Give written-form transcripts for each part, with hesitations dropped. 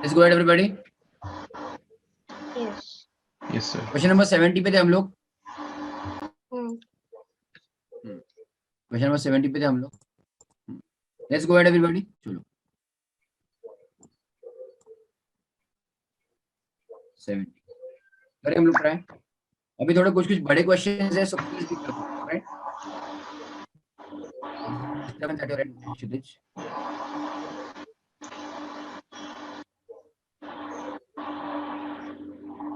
Let's go ahead everybody. Yes. Yes, sir. Question number 70 पे थे हम लोग. Hmm. क्वेश्चन नंबर 70 पे थे हम लोग. Let's go ahead everybody. चलो 70 करें हम लोग ट्राई. अभी थोड़े कुछ बड़े क्वेश्चन है, so please be careful, right? Disturbance at your end, Kshitij.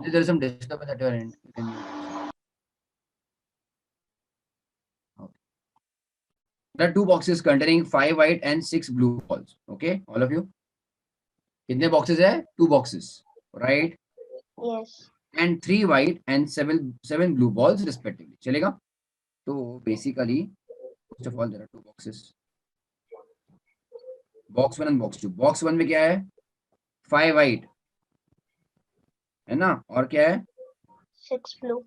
There is some disturbance at your end. You can mute yourself. Okay. There are two boxes containing 5 white and 6 blue balls. Okay, all of you. कितने boxes है? 2 boxes, right? Yes. And 3 white and 7 blue balls respectively. चलेगा? तो basically, first of all, there are 2 boxes. Box 1 and box 2. Box 1 में क्या है? 5 white, है ना? और क्या है? 6 blue.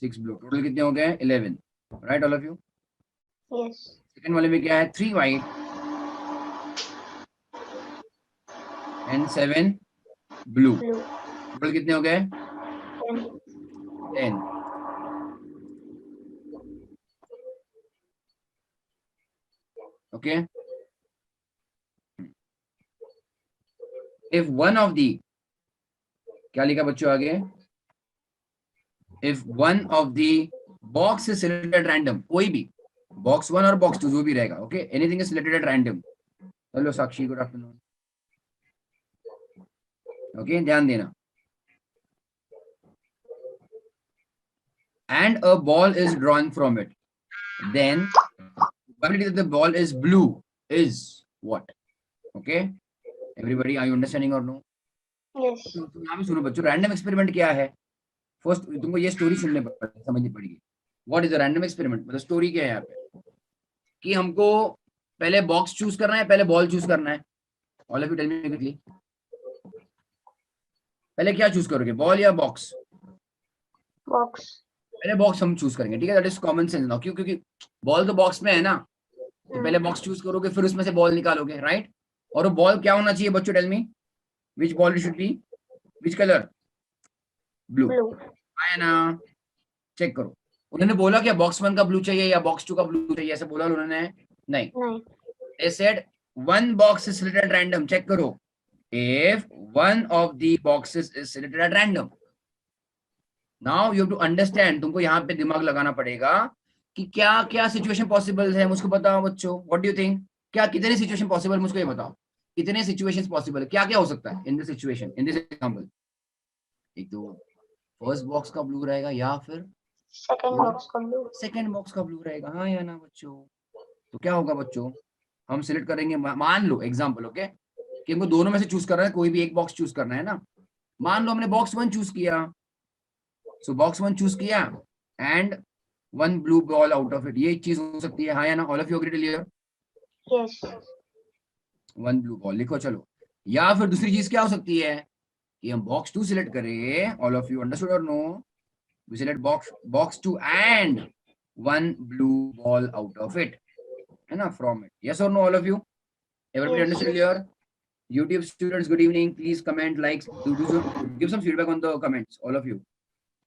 6 blue. Total कितने हो गए? 11. Right, all of you? Yes. Second वाले में क्या है? 3 white and 7 blue. Blue. Total कितने हो गए? 10. 10. Okay. If one of the, क्या लिखा बच्चों आगे? If one of the box is selected at random, कोई भी box 1 और box 2 जो भी रहेगा, okay? Anything is selected at random. Hello Sakshi, good afternoon. Okay, ध्यान देना. And a ball is drawn from it, then probability that the ball is blue is what? Okay, everybody, are you understanding or no? Yes. तो यहाँ पे सुनो बच्चों, random experiment क्या है? First तुमको ये स्टोरी सुनने पड़ेगी, समझनी पड़ेगी. What is the random experiment? मतलब स्टोरी क्या है यहाँ पे कि हमको पहले बॉक्स चूज करना है, पहले बॉल चूज करना है. All of you tell me quickly, पहले क्या चूज करोगे, बॉल या बॉक्स? Box. पहले बॉक्स हम चूज करेंगे, ठीक है? दैट इज कॉमन सेंस ना. क्यों? क्योंकि बॉल तो बॉक्स में है ना, तो पहले बॉक्स चूज करोगे, फिर उसमें से बॉल निकालोगे, राइट? और वो बॉल क्या होना चाहिए बच्चों? Tell me which ball it should be, which colour? Blue. Blue. आया ना? चेक करो. उन्होंने बोला क्या बॉक्स 1 का ब्लू चाहिए या बॉक्स 2 का ब्लू चाहिए? ऐसा बोला उन्होंने? नहीं. No. They said one box is selected at random. Check करो. If one of the boxes is selected at random, now you have to understand. तुमको यहाँ पे दिमाग लगाना पड़ेगा कि क्या क्या सिचुएशन पॉसिबल है. मुझको बताओ बच्चों, व्हाट डू यू थिंक? क्या कितने सिचुएशन पॉसिबल, मुझको ये बताओ. कितने सिचुएशंस पॉसिबल है, क्या क्या हो सकता है in this situation, in this example? एक तो फर्स्ट बॉक्स का ब्लू रहेगा या फिर Second box का blue. सेकंड बॉक्स का ब्लू रहेगा. हाँ या ना बच्चों? तो क्या होगा बच्चों, हम सिलेक्ट करेंगे, मान लो एग्जांपल, ओके, कि हमको दोनों में से चूज करना है, कोई भी एक बॉक्स चूज करना है ना. मान लो हमने बॉक्स 1 चूज किया, सो बॉक्स 1 चूज किया and 1 blue ball out of it. ये चीज हो सकती है. हाँ या ना? All of you agree? Clear? Yes. 1 blue ball लिखो. चलो, या फिर दूसरी चीज क्या हो सकती है कि हम बॉक्स 2 सिलेक्ट करें. ऑल ऑफ यू अंडरस्टूड और no? We select box 2 and 1 blue ball out of it, है ना, फ्रॉम इट. यस और no all of you? Everybody Yes. understood? Clear? YouTube students, good evening. Please comment, like, give some feedback on the comments. All of you,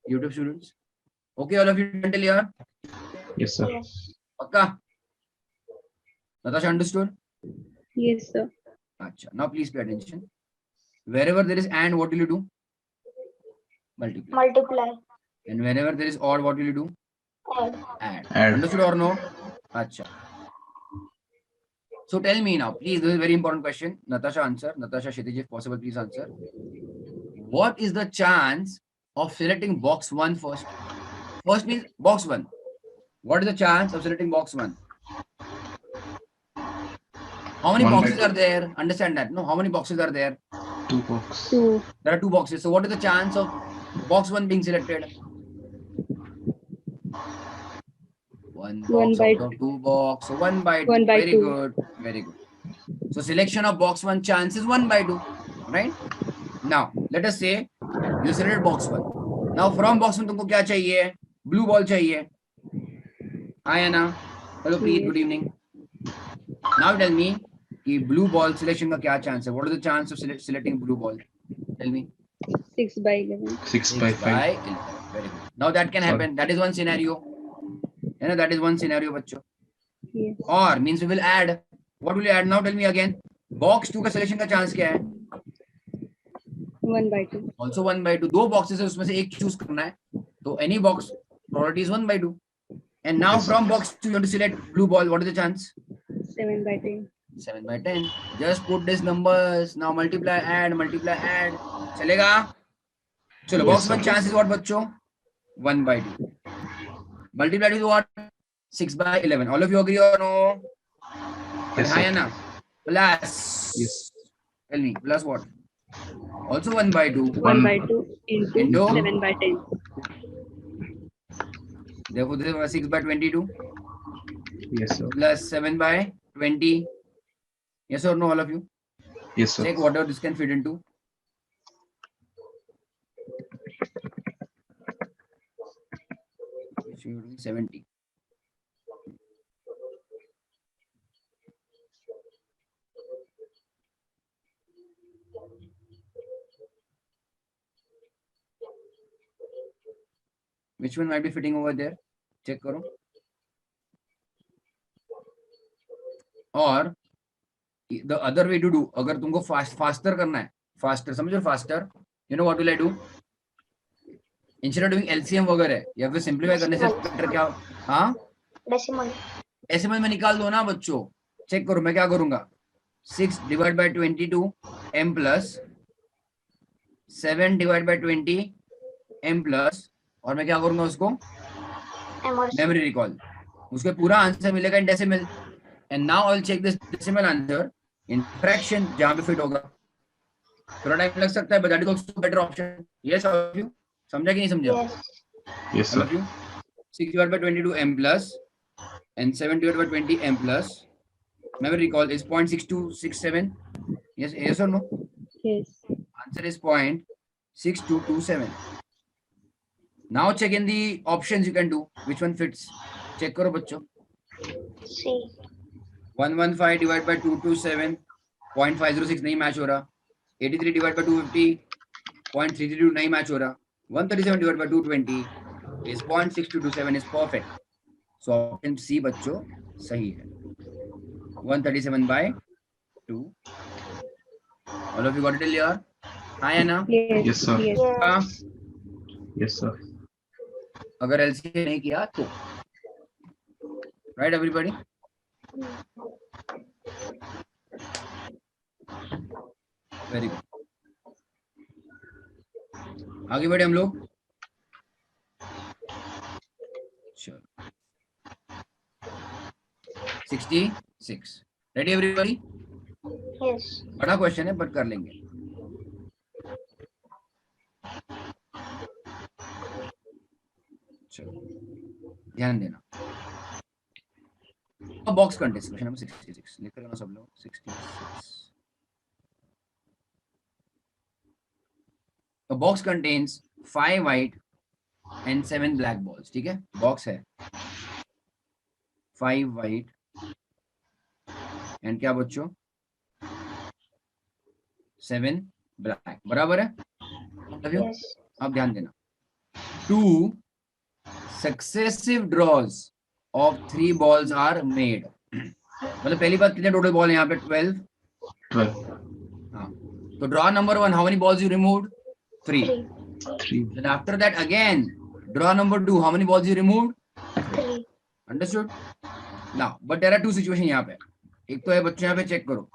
YouTube students. Okay, all of you until here. Yes, sir. Yes. Pakka? Natasha understood? Yes, sir. Acha. Now please pay attention. Wherever there is and, what will you do? Multiply. Multiply. And wherever there is odd, what will you do? Add. Add. Add. Understood or no? Acha. So tell me now, please. This is a very important question. Natasha, answer. Natasha, Kshitij, if possible, please answer. What is the chance of selecting box 1 first? First means box 1. What is the chance of selecting box 1? How many One boxes by are there? Understand that? No, how many boxes are there? 2 box. 2. There are 2 boxes. So what is the chance of box 1 being selected? 1 box 1 by out of 2 box. So 1 by 2. 1 by Very 2. good. Very good. So selection of box 1 chance is 1 by 2. Right? Now, let us say you selected box 1. Now from box 1 तुमको क्या चाहिए? Blue ball चाहिए. हाँ या ना? Hello, Preet. Yes. Good evening. Now tell me, कि blue ball selection का क्या chance है? What is the chance of selecting blue ball? Tell me. 6/11. 6 by 5. 11. Very good. Now that can Sorry. happen. That is one scenario. You know, that is one scenario, बच्चों. Yes. Or means we will add. What will you add now? Tell me again. Box 2 का selection का chance क्या है? 1/2. Also 1/2. दो boxes है उसमें से एक choose करना है. तो any box probability is 1/2. And now Yes, sir. from box 2 you have to select blue ball. What is the chance? 7/10. 7/10. Just put these numbers. Now multiply, add. चलेगा? चलो, Yes, box sir. 1 chance is what बच्चों? 1/2. Multiplied with what? 6/11. All of you agree or no? Yes, Hi, sir. Anna. Plus. Yes. Tell me, plus what? Also 1/2. 1/2 into Into? 7/10. Therefore, this is 6/22 Yes, sir. plus 7/20. Yes or no, all of you? Yes, sir. Check whatever this can fit into. So you're doing 70. Which one might be fitting over there? Check करो. और the other way to do, अगर तुमको faster करना है, faster, समझो faster, you know what will I do? Instead of doing LCM वगैरह या फिर simplify करने से better क्या? हाँ? Decimal. decimal में निकाल दो ना बच्चों. चेक करो मैं क्या करूंगा. 6 divided by 22 m plus 7 divided by 20 m plus और मैं क्या करूंगा उसको memory recall. उसके पूरा आंसर मिलेगा in decimal. And now I'll check this decimal answer in fraction जहाँ पे fit होगा. थोड़ा टाइम लग सकता है, but that is also better option. Yes, all of you? समझा कि नहीं समझा? Yes. Yes, All sir. of you? 6 divided by 22 m plus and 7 divided by 20 m plus. Memory recall is 0.6267. Yes, yes or no? Yes. Answer is 0.6227. Now check in the options you can do. Which one fits? Check करो बच्चों. C. 115 divided by 227. 0.506 नहीं match हो रहा. 83 divided by 250. 0.332 नहीं match हो रहा. 137 divided by 220 is 0.6227 is perfect. So option C बच्चों सही है. 137 by 2. All of you got it till here? Hi Anna. Yes. Yes, sir. Yes. Yes. Yes, sir. अगर LCM नहीं किया तो right everybody? Very good. आगे बढ़े हम लोग. चलो 66. Ready everybody? Yes. बड़ा क्वेश्चन है बट कर लेंगे. चलो ध्यान देना. बॉक्स कंटेंट्स क्वेश्चन नंबर 66 लिख लेना सब लोग. 66. A box contains 5 white and 7 black balls. ठीक है, बॉक्स है 5 white and क्या बच्चों 7 black. बराबर है? Yes. अब ध्यान देना. 2 successive draws of 3 balls are made. मतलब पहली बात कितने टोटल बॉल है यहाँ पे? 12. 12. हाँ, तो draw number 1, how many balls you removed? 3. 3. Then after that again draw number 2, how many balls you removed? 3. Understood? Now, but there are two situations यहाँ पे. एक तो है बच्चों यहाँ पे चेक करो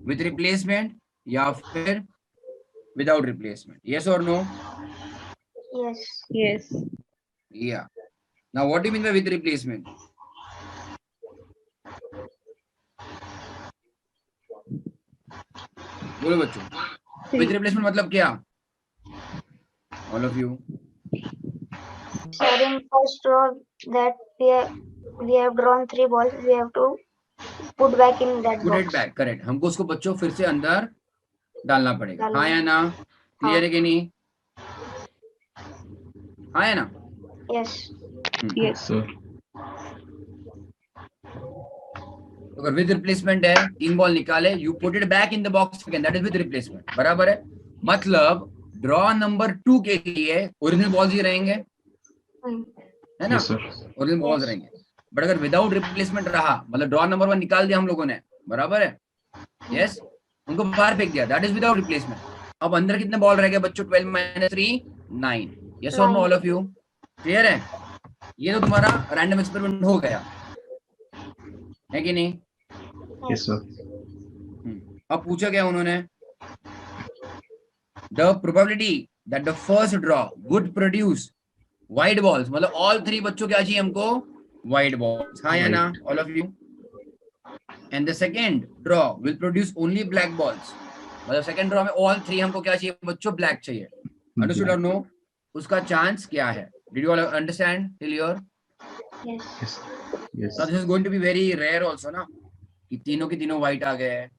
with replacement या फिर without replacement. Yes or no? Yes. Yes. Yeah. Now what do you mean by with replacement? बोलो बच्चों. With replacement मतलब क्या? All of you. Sir, in first row that we have drawn 3 balls. We have to put back in that Put box. it back. Correct. हमको उसको बच्चों फिर से अंदर डालना पड़ेगा. डालना. हाँ या ना? क्लियर है कि नहीं? हाँ या ना? Yes. Yes. Sir. अगर विद रिप्लेसमेंट है 3 बॉल निकाले, you put it back in the box again, that is with replacement, बराबर है। मतलब ड्रॉ नंबर 2 के लिए ओरिजिनल बॉल्स ही रहेंगे, है ना, Yes, sir. Original balls Yes. रहेंगे। बट अगर विदाउट रिप्लेसमेंट रहा, मतलब ड्रॉ नंबर 1 निकाल दिया हम लोगों ने, बराबर है, यस, उनको बाहर फेंक दिया, दैट इज विदाउट रिप्लेसमेंट। अब अंदर कितने बॉल रह गए बच्चों? 12 - 3 9। यस और no all of you? Clear है? ये तो तुम्हारा रैंडम एक्सपेरिमेंट हो गया, है कि नहीं? Yes, sir. अब पूछा क्या उन्होंने? The probability that the first draw would produce white balls, मतलब ऑल 3 बच्चों क्या चाहिए हमको? वाइट बॉल्स, हाँ या ना all of you? And the second draw will produce only black balls, मतलब सेकंड ड्रॉ में ऑल 3 हमको क्या चाहिए बच्चों? ब्लैक चाहिए। अंडरस्टूड और नो? उसका चांस क्या है? Did you all understand till your? Yes. Yes. Yes. Now this is going to be very rare also ना, कि तीनों के तीनों व्हाइट आ गए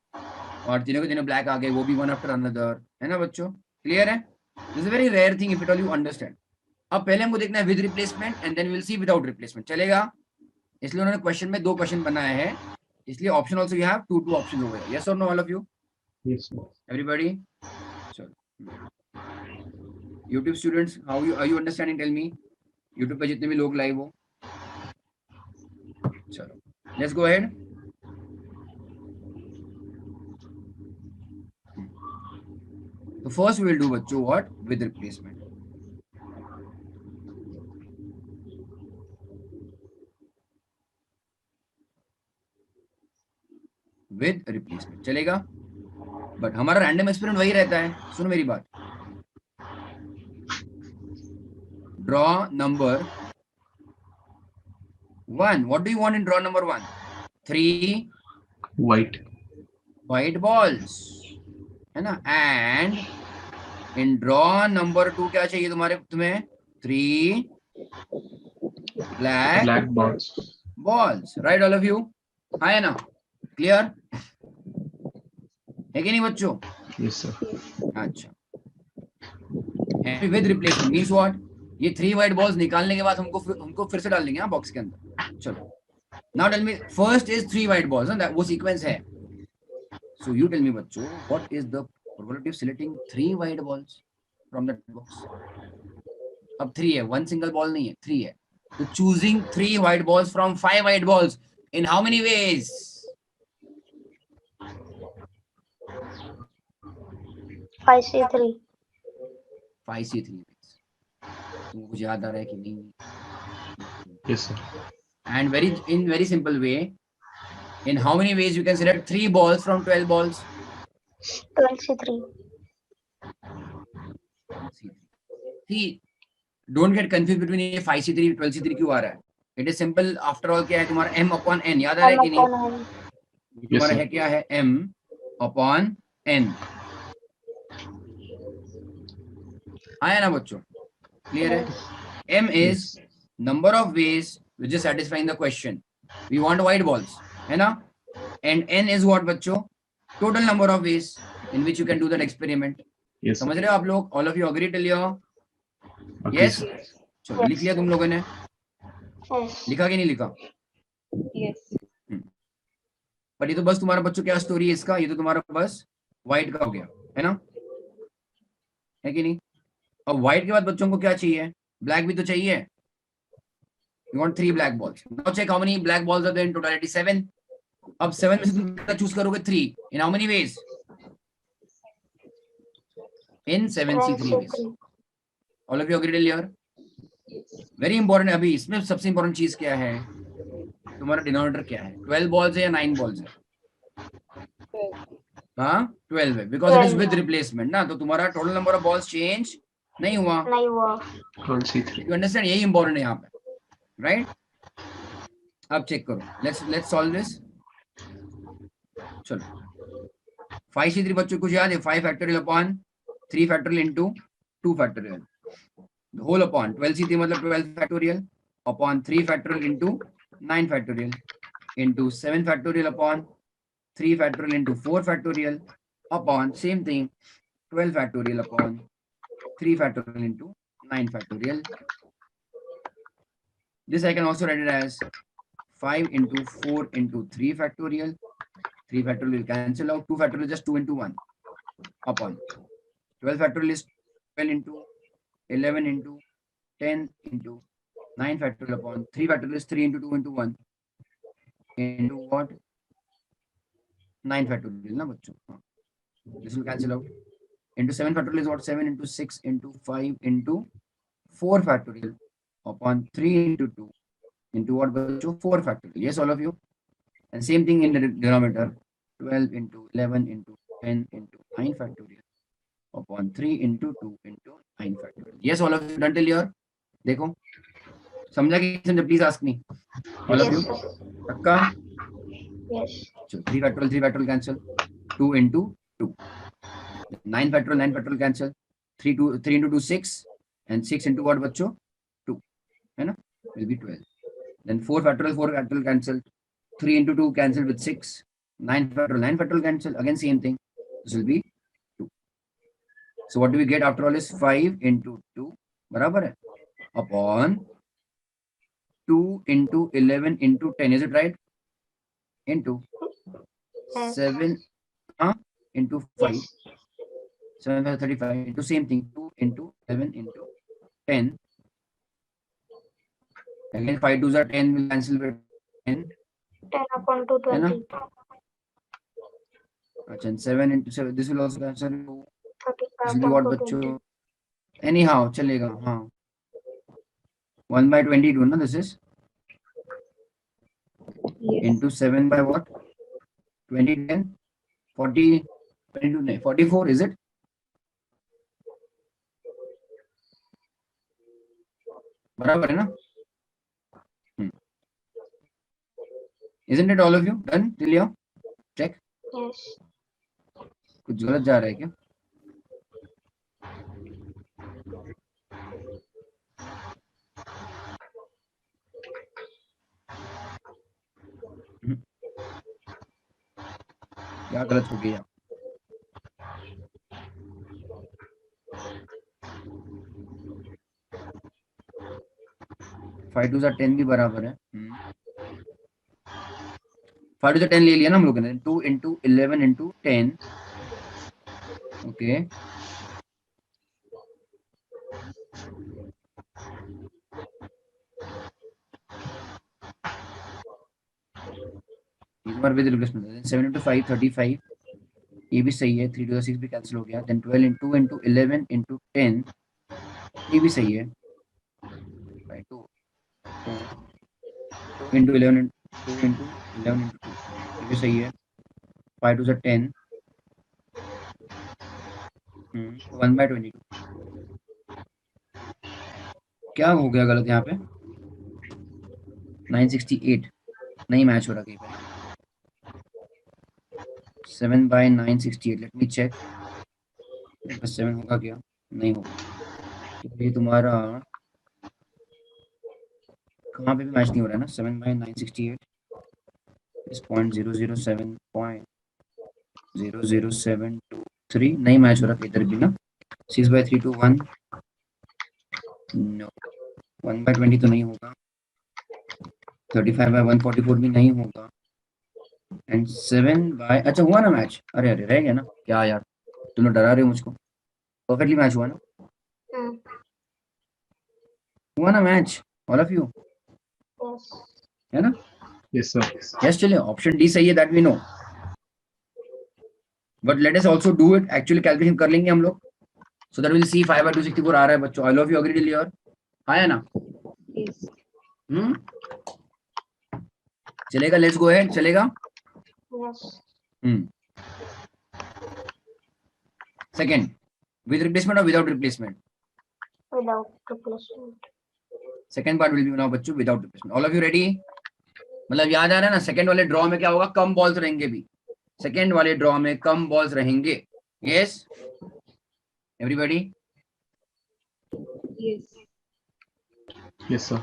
और तीनों के तीनों ब्लैक आ गए, वो भी वन आफ्टर अनदर, है ना बच्चों? क्लियर है? This is very rare thing if it all you understand. अब पहले हमको देखना है with replacement and then will see without replacement, चलेगा? इसलिए उन्होंने क्वेश्चन में 2 क्वेश्चन बनाए हैं, इसलिए option also you have 2 option हो गए। यस और no all of you? Yes, sir. Everybody? चलो, YouTube students, how you are you understanding? Tell me, YouTube पे जितने भी लोग लाइव हो। चलो, let's go ahead. So first we will do बच्चों what? With replacement. With replacement चलेगा, but हमारा रैंडम एक्सपेरिमेंट वही रहता है। सुनो मेरी बात, draw number 1, what do you want in draw number 1? 3 White. white balls, है ना, एंड इन ड्रॉ नंबर 2 क्या चाहिए तुम्हें? 3 black Black balls. balls, right all of you? हाँ है ना? क्लियर है कि नहीं बच्चों? Yes, sir. अच्छा, विद रिप्लेसमेंट मींस व्हाट? ये 3 व्हाइट बॉल्स निकालने के बाद हमको फिर से डाल देंगे बॉक्स के अंदर। चलो, now tell me, first is 3 white balls ना, वो सीक्वेंस है। सो यू टेल मी बच्चों, what is the probability of selecting 3 white balls from that box? अब 3 है, 1 सिंगल बॉल नहीं है, 3 है, तो choosing 3 white balls from 5 white balls in how many ways? 5C3. 5C3 ways. तुमको कुछ याद आ रहा है कि नहीं? Yes, sir. And in very simple way, in how many ways you can select 3 balls from 12 balls? 12C3. See, don't get confused between ये 5C3 12C3 क्यों आ रहा है? It is simple, after all क्या है तुम्हारा? M/n, याद आ रहा है कि नहीं? तुम्हारा है क्या है? M/n, आया ना बच्चों? क्लियर है? M is number of ways which is satisfying the question. We want white balls, है ना? And n is what बच्चों? Total number of ways in which you can do that experiment. Yes, sir. समझ रहे हो आप लोग? All of you agree till here? Okay, Yes? sir. चलो, लिख लिया तुम लोगों ने? Yes. लिखा कि नहीं लिखा? Yes. पर ये तो बस तुम्हारा बच्चों क्या स्टोरी है इसका? ये तो तुम्हारा बस व्हाइट का हो गया, है ना? है कि नहीं? अब व्हाइट के बाद बच्चों को क्या चाहिए? ब्लैक भी तो चाहिए। You want 3 black balls. Now check how many black balls are there in totality? 7. अब 7 में से तुम क्या चूज करोगे? 3. In how many ways? In 7C3 ways. All of you agree till here? Very important है। अभी इसमें सबसे इंपॉर्टेंट चीज क्या है? तुम्हारा डिनोमिनेटर क्या है? 12 balls है या 9 balls है? हाँ 12 है, because it is with replacement ना, तो तुम्हारा total number of balls change नहीं हुआ। नहीं हुआ। 12C3. You understand? यही इंपॉर्टेंट है यहाँ पे, राइट? अब चेक करो, लेट्स सॉल्व दिस। चलो, 5C3 बच्चों कुछ याद है? 5 factorial upon 3 factorial into 2 factorial, whole upon 12C3 मतलब 12 factorial upon 3 factorial into 9 factorial into 7 factorial upon 3 factorial into 4 factorial upon same thing 12 factorial upon 3 factorial into 9 factorial. This I can also write it as 5 into 4 into 3 factorial. 3 factorial will cancel out. 2 factorial is just 2 into 1 upon 12 factorial is 12 into 11 into 10 into 9 factorial upon 3 factorial is 3 into 2 into 1 into what? 9 factorial, na bachcho? This will cancel out. Into 7 factorial is what? 7 into 6 into 5 into 4 factorial upon 3 into 2 into what? Bachcho? 4 factorial. Yes, all of you? And same thing in the denominator. 12 into 11 into 10 into 9 factorial upon 3 into 2 into 9 factorial. Yes, all of you done till here? देखो समझा कि समझा? Please ask me. All of Yes, you? sir. पक्का? Yes. So 3 factorial cancel. 2 into 2. 9 factorial cancel. 3 into 2 6 and 6 into what बच्चों? 2. है ना? Will be 12. Then 4 factorial cancel. 3 into 2 cancel with 6. 9 factorial cancel. Again same thing. This will be 2. So what do we get after all is 5 into 2 बराबर है upon 2 into 11 into 10. Is it right? Into Yes. 7 into 5. Yes. 7 by 35 into same thing. 2 into 11 into 10. Again 5 2s are 10 will cancel with 10. 10 upon 2, है ना? 20. अच्छा, and 7 into 7. This will also cancel. 35 This will be what upon 2, 20. बच्चों? Anyhow चलेगा. हाँ. 1 by 22 ना this is Yes. into 7 by what? 20 10 40 22 नहीं 44 is it? बराबर है ना? Isn't it all of you done till here? Check. Yes. कुछ गलत जा रहा है क्या? क्या गलत हो गया? फाइव टू 10 भी बराबर है. 5 to 10 ले लिया ना हम लोगों ने. 2 into 11 into 10. Okay. इस बार विद रिप्लेसमेंट 7 into 5 35. ये भी सही है. 3 to 6 भी कैंसिल हो गया. Then 12 into 2 into 11 into 10. ये भी सही है. 2 into 11 2 into 11 into 2. ये भी सही है. 5 to 10. 1 by 22. क्या हो गया गलत यहाँ पे? 968 नहीं मैच हो रहा कहीं पे. 7 by 968. Let me check. 7 होगा क्या? नहीं होगा. ये तुम्हारा कहाँ पे भी मैच नहीं हो रहा है ना. 7 by 968 is 0.00723 नहीं मैच हो रहा इधर भी ना. 6 by 321 नो. 1 by 20 तो नहीं होगा. 35 by 144 भी नहीं होगा. एंड 7 by अच्छा हुआ ना मैच. अरे अरे रह गया ना. क्या यार तुम लोग डरा रहे हो मुझको. परफेक्टली मैच हुआ ना. हुआ ना match. All of you Yes. है ना. Yes, sir. यस चलिए ऑप्शन डी सही है. That we know. But let us also do it. Actually calculation कर लेंगे हम लोग. So that will see 5 by 264 आ रहा है बच्चों. All of you agree till here? आया ना. Yes. चलेगा. Let's go ahead. चलेगा. Yes. सेकंड विद रिप्लेसमेंट और without replacement. Without replacement. Second part will be now बच्चों without replacement. All of you ready? मतलब याद आ रहा है ना. सेकंड वाले ड्रॉ में क्या होगा? कम बॉल्स रहेंगे भी. सेकंड वाले ड्रॉ में कम बॉल्स रहेंगे. Yes everybody? Yes. Yes, sir.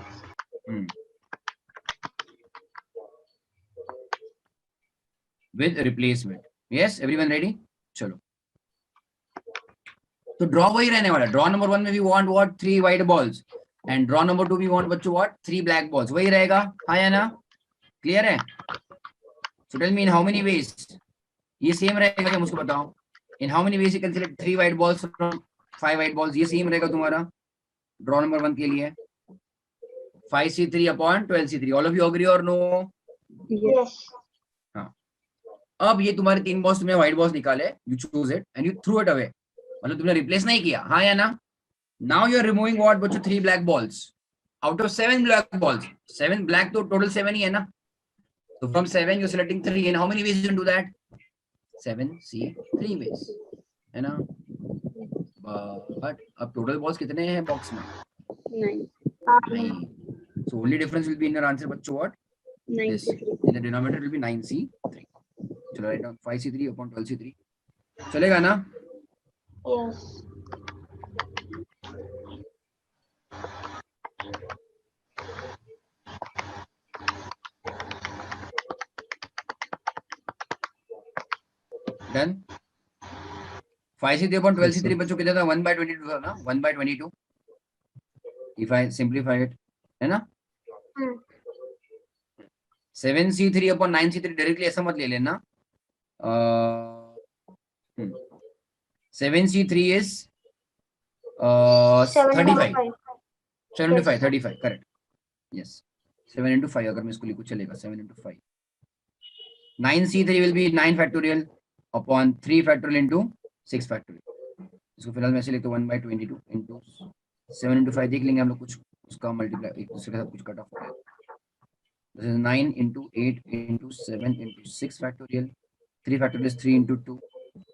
With replacement. Yes, everyone ready? चलो. तो ड्रॉ वही रहने वाला. ड्रॉ नंबर 1 में we want what? 3 white balls. And draw number 2 we want बच्चों what? 3 black balls. वही रहेगा. हाँ या ना? क्लियर है? So tell me in how many ways ये सेम रहेगा क्या, मुझको बताओ. In how many ways you can select 3 white balls from 5 white balls? ये सेम रहेगा तुम्हारा ड्रॉ नंबर 1 के लिए. 5c3 upon 12c3. All of you agree और नो? Yes. अब ये तुम्हारे 3 बॉल्स तुमने व्हाइट बॉल्स निकाले, you choose it and you threw it away. मतलब तुमने रिप्लेस नहीं किया, हाँ या ना? Now you are removing what बच्चों? 3 black balls out of 7 black balls. 7 black तो टोटल 7 ही है ना. तो from 7 you selecting 3. In how many ways you can do that? 7c3 veg, है ना? बट अब टोटल बॉल्स कितने हैं बॉक्स में? 9. 9. So only difference will be in your answer, बच्चों, what? 9 This. to 3. In the denominator will be 9c3. चलो write down 5c3 upon 12c3. चलेगा ना? Yes. Done. 5c3 upon 12c3 sir. बच्चों कितना था? 1/22 था ना? 1/22. If I simplify it, है ना? Hmm. 7c3 upon 9c3 directly ऐसा मत ले लेना. 7c3 is 35. 7.5. 7 into 5, Yes. 35, correct. Yes. 7 into 5 अगर मैं इसको लिखूं चलेगा. 7 into 5. 9c3 will be 9 factorial upon 3 factorial into 6 factorial. इसको फिलहाल मैं ऐसे लिखता हूं 1/22 into 7 into 5. देख लेंगे हम लोग कुछ उसका मल्टीप्लाई एक दूसरे के साथ कुछ कट ऑफ हो गया. This is 9 into 8 into 7 into 6 factorial. 3 factorial is 3 into 2.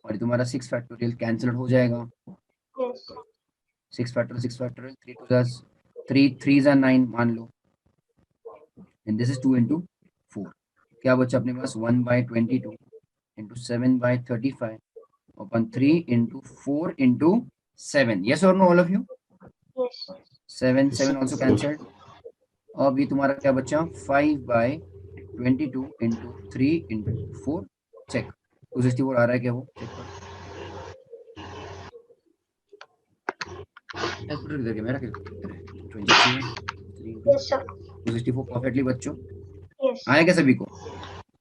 और ये तुम्हारा 6 factorial कैंसिल हो जाएगा. Yes. 6 factorial 6 factorial 3 2 is 3 3s are 9 मान लो. And this is 2 into 4. क्या बच्चा अपने पास? 1/22 into 7/35 upon 3 into 4 into 7. Yes or no, all of you? Yes. 7 Yes, 7 also sir. cancelled. अब ये तुम्हारा क्या बच्चा? 5/22 into 3 into 4. चेक 264 आ रहा है क्या वो? चेक करो. कैलकुलेटर किधर गया मेरा? Calculator 23 Yes, sir. 264 परफेक्टली बच्चों. Yes. आया क्या सभी को?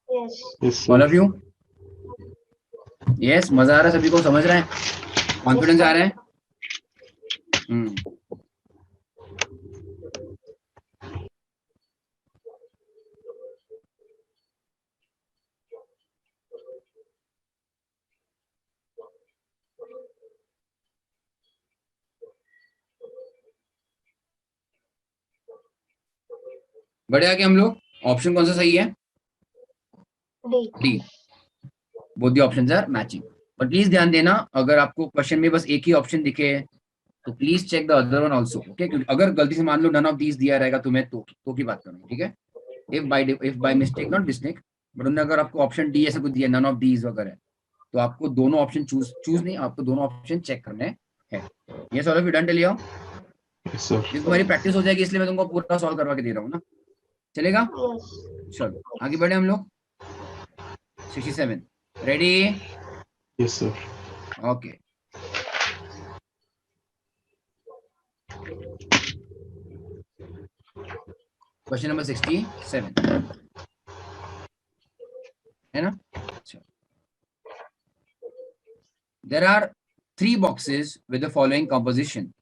Yes. Yes, all sir. Of you? Yes, मजा आ रहा है सभी को? समझ रहे हैं? कॉन्फिडेंस आ रहा है? बढ़िया. कि हम लोग ऑप्शन कौन सा सही है? D. D. Both the options are matching. But please ध्यान देना, अगर आपको क्वेश्चन में बस एक ही ऑप्शन दिखे तो please check the other one also. Okay, क्योंकि अगर गलती से मान लो नन ऑफ दीज दिया रहेगा तुम्हें तो की बात करूंगी. ठीक है? If by mistake, not mistake, but उन्होंने अगर आपको ऑप्शन डी ऐसा कुछ दिया नन ऑफ दीज वगैरह, तो आपको दोनों ऑप्शन चूज नहीं, आपको दोनों ऑप्शन चेक करने हैं. Yes all of you done? Tell your. Yes, sir. ये तुम्हारी प्रैक्टिस हो जाएगी, इसलिए मैं तुमको पूरा सॉल्व करवा के दे रहा हूँ ना. चलेगा? Yes. चलो आगे बढ़े हम लोग. 67 ready? Yes, sir. Okay. Question number 67 है ना? There are 3 boxes with the following composition.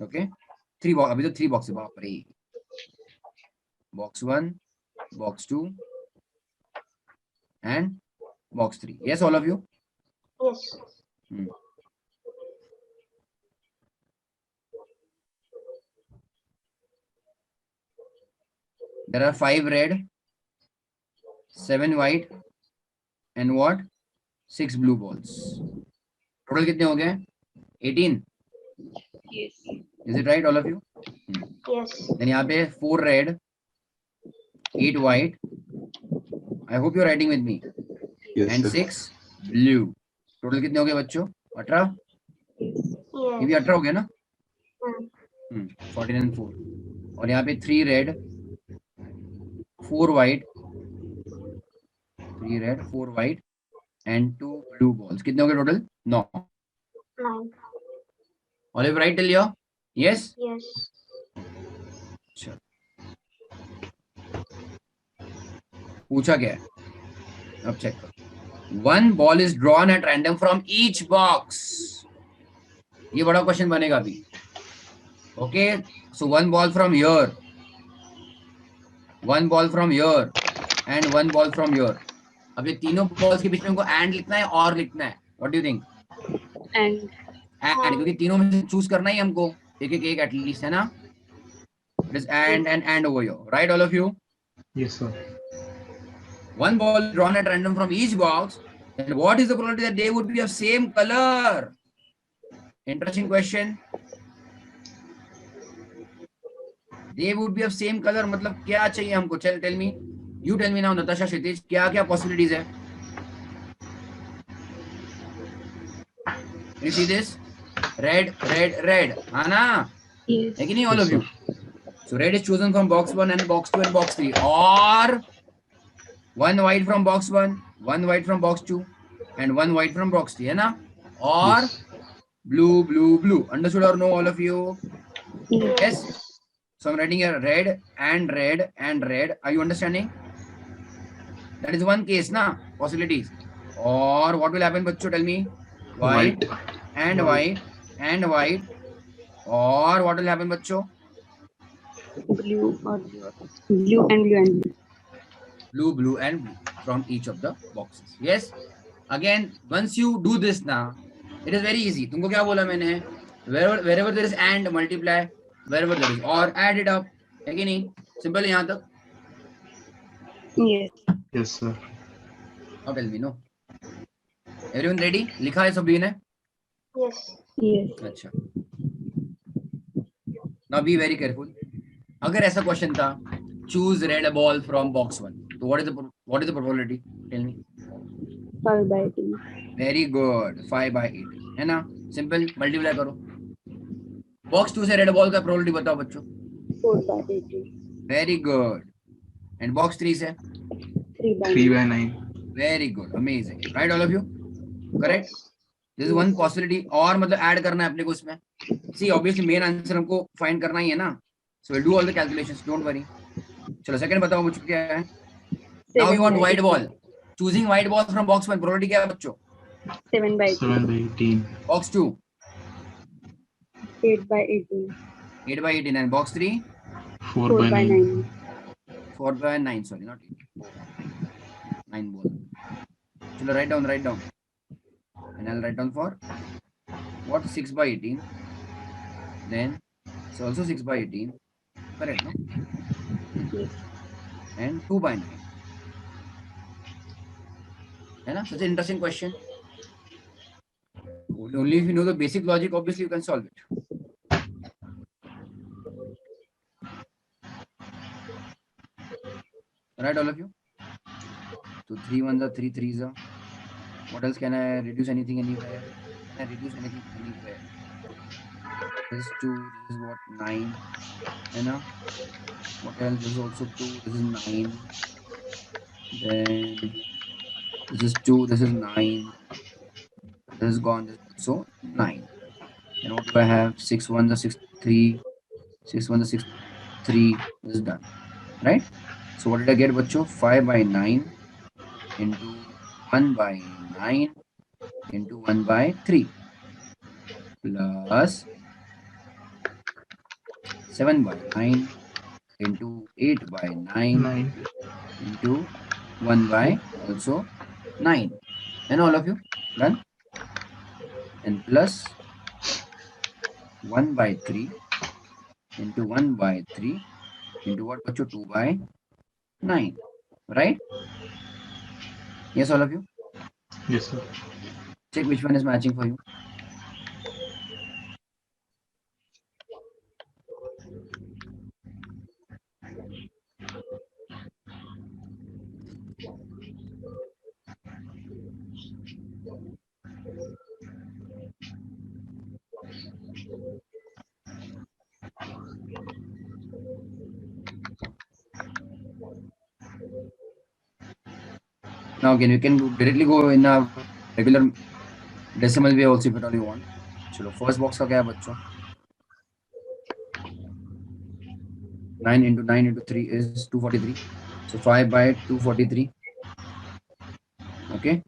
Okay, 3 box. अभी तो 3 boxes. बाप रे. Box 1, box 2, and box 3. Yes, all of you. Yes. There are 5 red, 7 white, and what? 6 blue balls. Total कितने हो गए? 18. Yes. Is it right, all of you? Yes. Then यहाँ पे 4 red, 8 white. I hope you're writing with me. Yes, And sir. 6 blue. Total कितने हो गए बच्चों? 18. ये भी Yes. 18 हो गया ना? Hmm. 14 and 4. और यहाँ पे 3 red, 4 white, 3 red, 4 white, and 2 blue balls. कितने हो गए total? 9. 9. All of you right till here? Yes. Yes. Sure. पूछा क्या है, अब चेक करो। One ball is drawn at random from each box, ये बड़ा क्वेश्चन बनेगा अभी। Okay, so one ball from here, one ball from here and one ball from here. अब ये तीनों बॉल्स के बीच में हमको एंड लिखना है और लिखना है, what do you think? And and, क्योंकि तीनों में से चूज करना ही हमको, एक एक एटलीस्ट, है ना? It is and over here, right all of you? Yes, sir. One ball is drawn at random from each box, and what is the probability that they would be of same color? Interesting question. They would be of same color मतलब क्या चाहिए हमको? Tell me. You tell me now, Natasha, Kshitij, क्या possibilities है? You see this? Red, है ना? yes. है कि नहीं, all Yes, of you? So red is chosen from box 1 and box 2 and box 3, or one white from box 1, one white from box 2, and one white from box 3, है ना? Or Yes. blue. Understood or no, all of you? Yes. Yes. So I'm writing here red and red and red. Are you understanding? That is one case, na? Possibilities. Or what will happen, bachcho? Tell me. White and white and white. Or what will happen, bachcho? Blue or blue and blue and blue. Blue and blue from each of the boxes. Yes. Again, once you do this now, it is very easy. तुमको क्या बोला मैंने? Wherever there is and, multiply. Wherever there is or, add it up. है कि नहीं? Simple यहाँ तक. Yes. Yes, sir. Now tell me, no. Everyone ready? लिखा है सभी ने? Yes. Yes. अच्छा. Now be very careful. अगर ऐसा क्वेश्चन था, choose red ball from box 1. तो what is the probability? Tell me. 5 by 2. Very good. 5 by 8. है ना? Simple. Multiply करो. Box 2 से red ball का probability बताओ बच्चों. 4 by 18. Very good. And box 3 से? 3 by 3 9. by 9. Very good. Amazing. Right, all of you? Correct? Yes. This is one possibility. और मतलब ऐड करना है अपने को इसमें. See, obviously main answer हमको find करना ही है ना. So we'll do all the calculations. Don't worry. चलो second बताओ मुझे क्या है. Now 7 you want by white 18. ball. Choosing white ball from box 1. Probability क्या है बच्चों? 7 by 18. 7 by 18. Box 2. 8 by 18. 8 by 18. And box 3. 4 4 by by 9. 9. 4 by 9. Sorry, not 8. 9 ball. चलो write down. And I'll write down for what? 6 by 18. Then it's also 6 by 18. Correct, no? Yes. And 2 by 9. है ना? Such an interesting question. Only if you know the basic logic, obviously you can solve it. Right, all of you? So 3 1s are 3 3s are. What else can I reduce anything anywhere? Can I reduce anything anywhere? This is 2, this is what? 9. You know? What else? This is also 2, this is 9. Then this is 2, this is 9. This is gone, this is also 9. And what do I have? 6 1s are 6 3. 6 1s are 6 3. This is done. Right? So what did I get, bachcho? 5 by 9 into 1 by 9 into 1 by 3 plus 7 by 9 into 8 by 9 9. into 1 by also 9. And all of you done? And plus 1 by 3 into 1 by 3 into what, bachcho? 2 by 9. Right? Yes, all of you? Yes, sir. Check which one is matching for you. Now again, you can directly go in a regular decimal way also if at all you want. चलो first box का क्या है बच्चों? 9 into 9 into 3 is 243. So 5 by 243. Okay.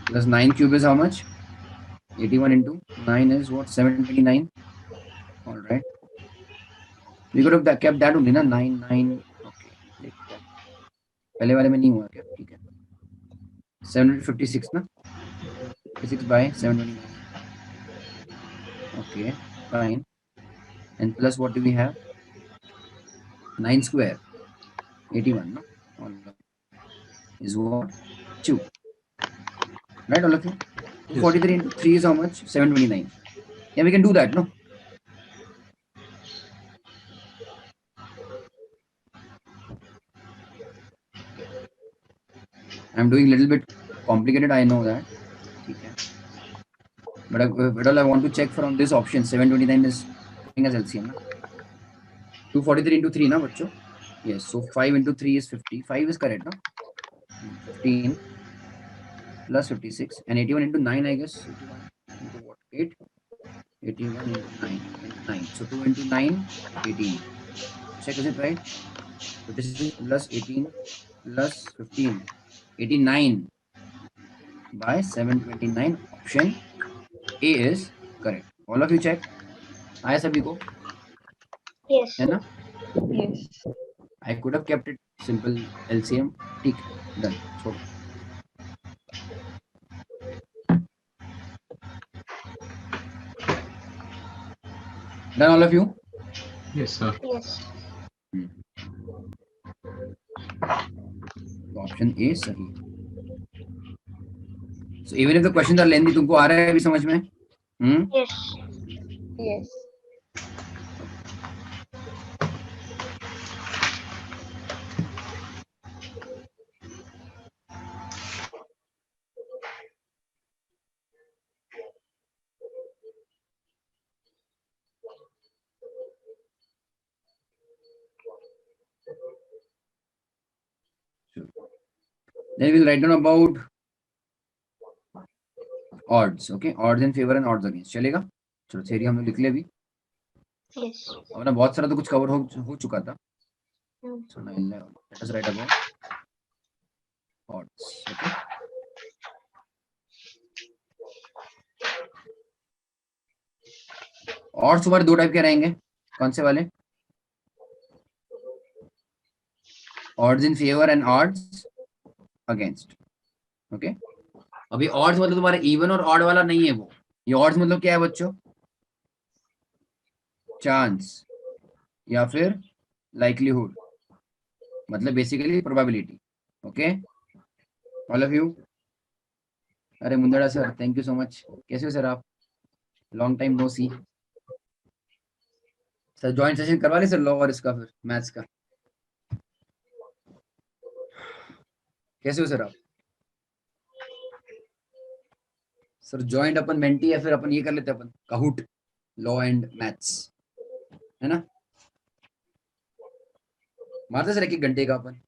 Plus 9 cube is how much? 81 into 9 is what? 729. All right. We could have kept that only, na? 9, 9. Okay. देखते हैं. पहले वाले में नहीं हुआ क्या? ठीक है. 756 ना? 56 by 729. Okay. Fine. And plus what do we have? 9 square. 81, no? All of is what? 2. Right, all of you? 243 into 3 is how much? 729. Yeah, we can do that, no? I'm doing a little bit complicated, I know that. Okay. But all I want to check from this option, 729 is as LCM. Na? 243 into 3, na, bachcho? Yes, so 5 into 3 is 50. 5 is correct, no? 15 plus 56 and 81 into 9, I guess. 81 into what? 8? 81 into 9. 9. So 2 into 9, 18. Check, is it right? 56 plus 18 plus 15. 89 by 729. Option A is correct. All of you check. आया सभी को? Yes. है ना? Yes. I could have kept it simple LCM. ठीक, done. छोड़ो. Done, all of you? Yes, sir. Yes. Option A सही. So even if the questions are lengthy, तुमको आ रहा है अभी समझ में? Yes. Yes. Then we'll write down about odds. Okay, odds in favor and odds against. चलेगा? चलो theory हम लोग लिख ले अभी. Yes. अपना बहुत सारा तो कुछ कवर हो चुका था. Hmm. So now let us write about odds. Okay. odds हमारे दो टाइप के रहेंगे. कौन से वाले? odds in favor and odds against. Okay. अभी odds मतलब तुम्हारा even और odd वाला नहीं है वो. ये odds मतलब क्या है बच्चों? चांस या फिर likelihood. मतलब basically probability. Okay, all of you. अरे Mundra sir, thank you so much. कैसे हो सर आप? Long time no see. Sir joint session करवा ले सर, लॉ और इसका फिर मैथ्स का. कैसे हो सर आप? सर जॉइंट अपन मेंटी या फिर अपन ये कर लेते अपन काहूट, लॉ एंड मैथ्स, है ना? मारते सर 1 घंटे का अपन.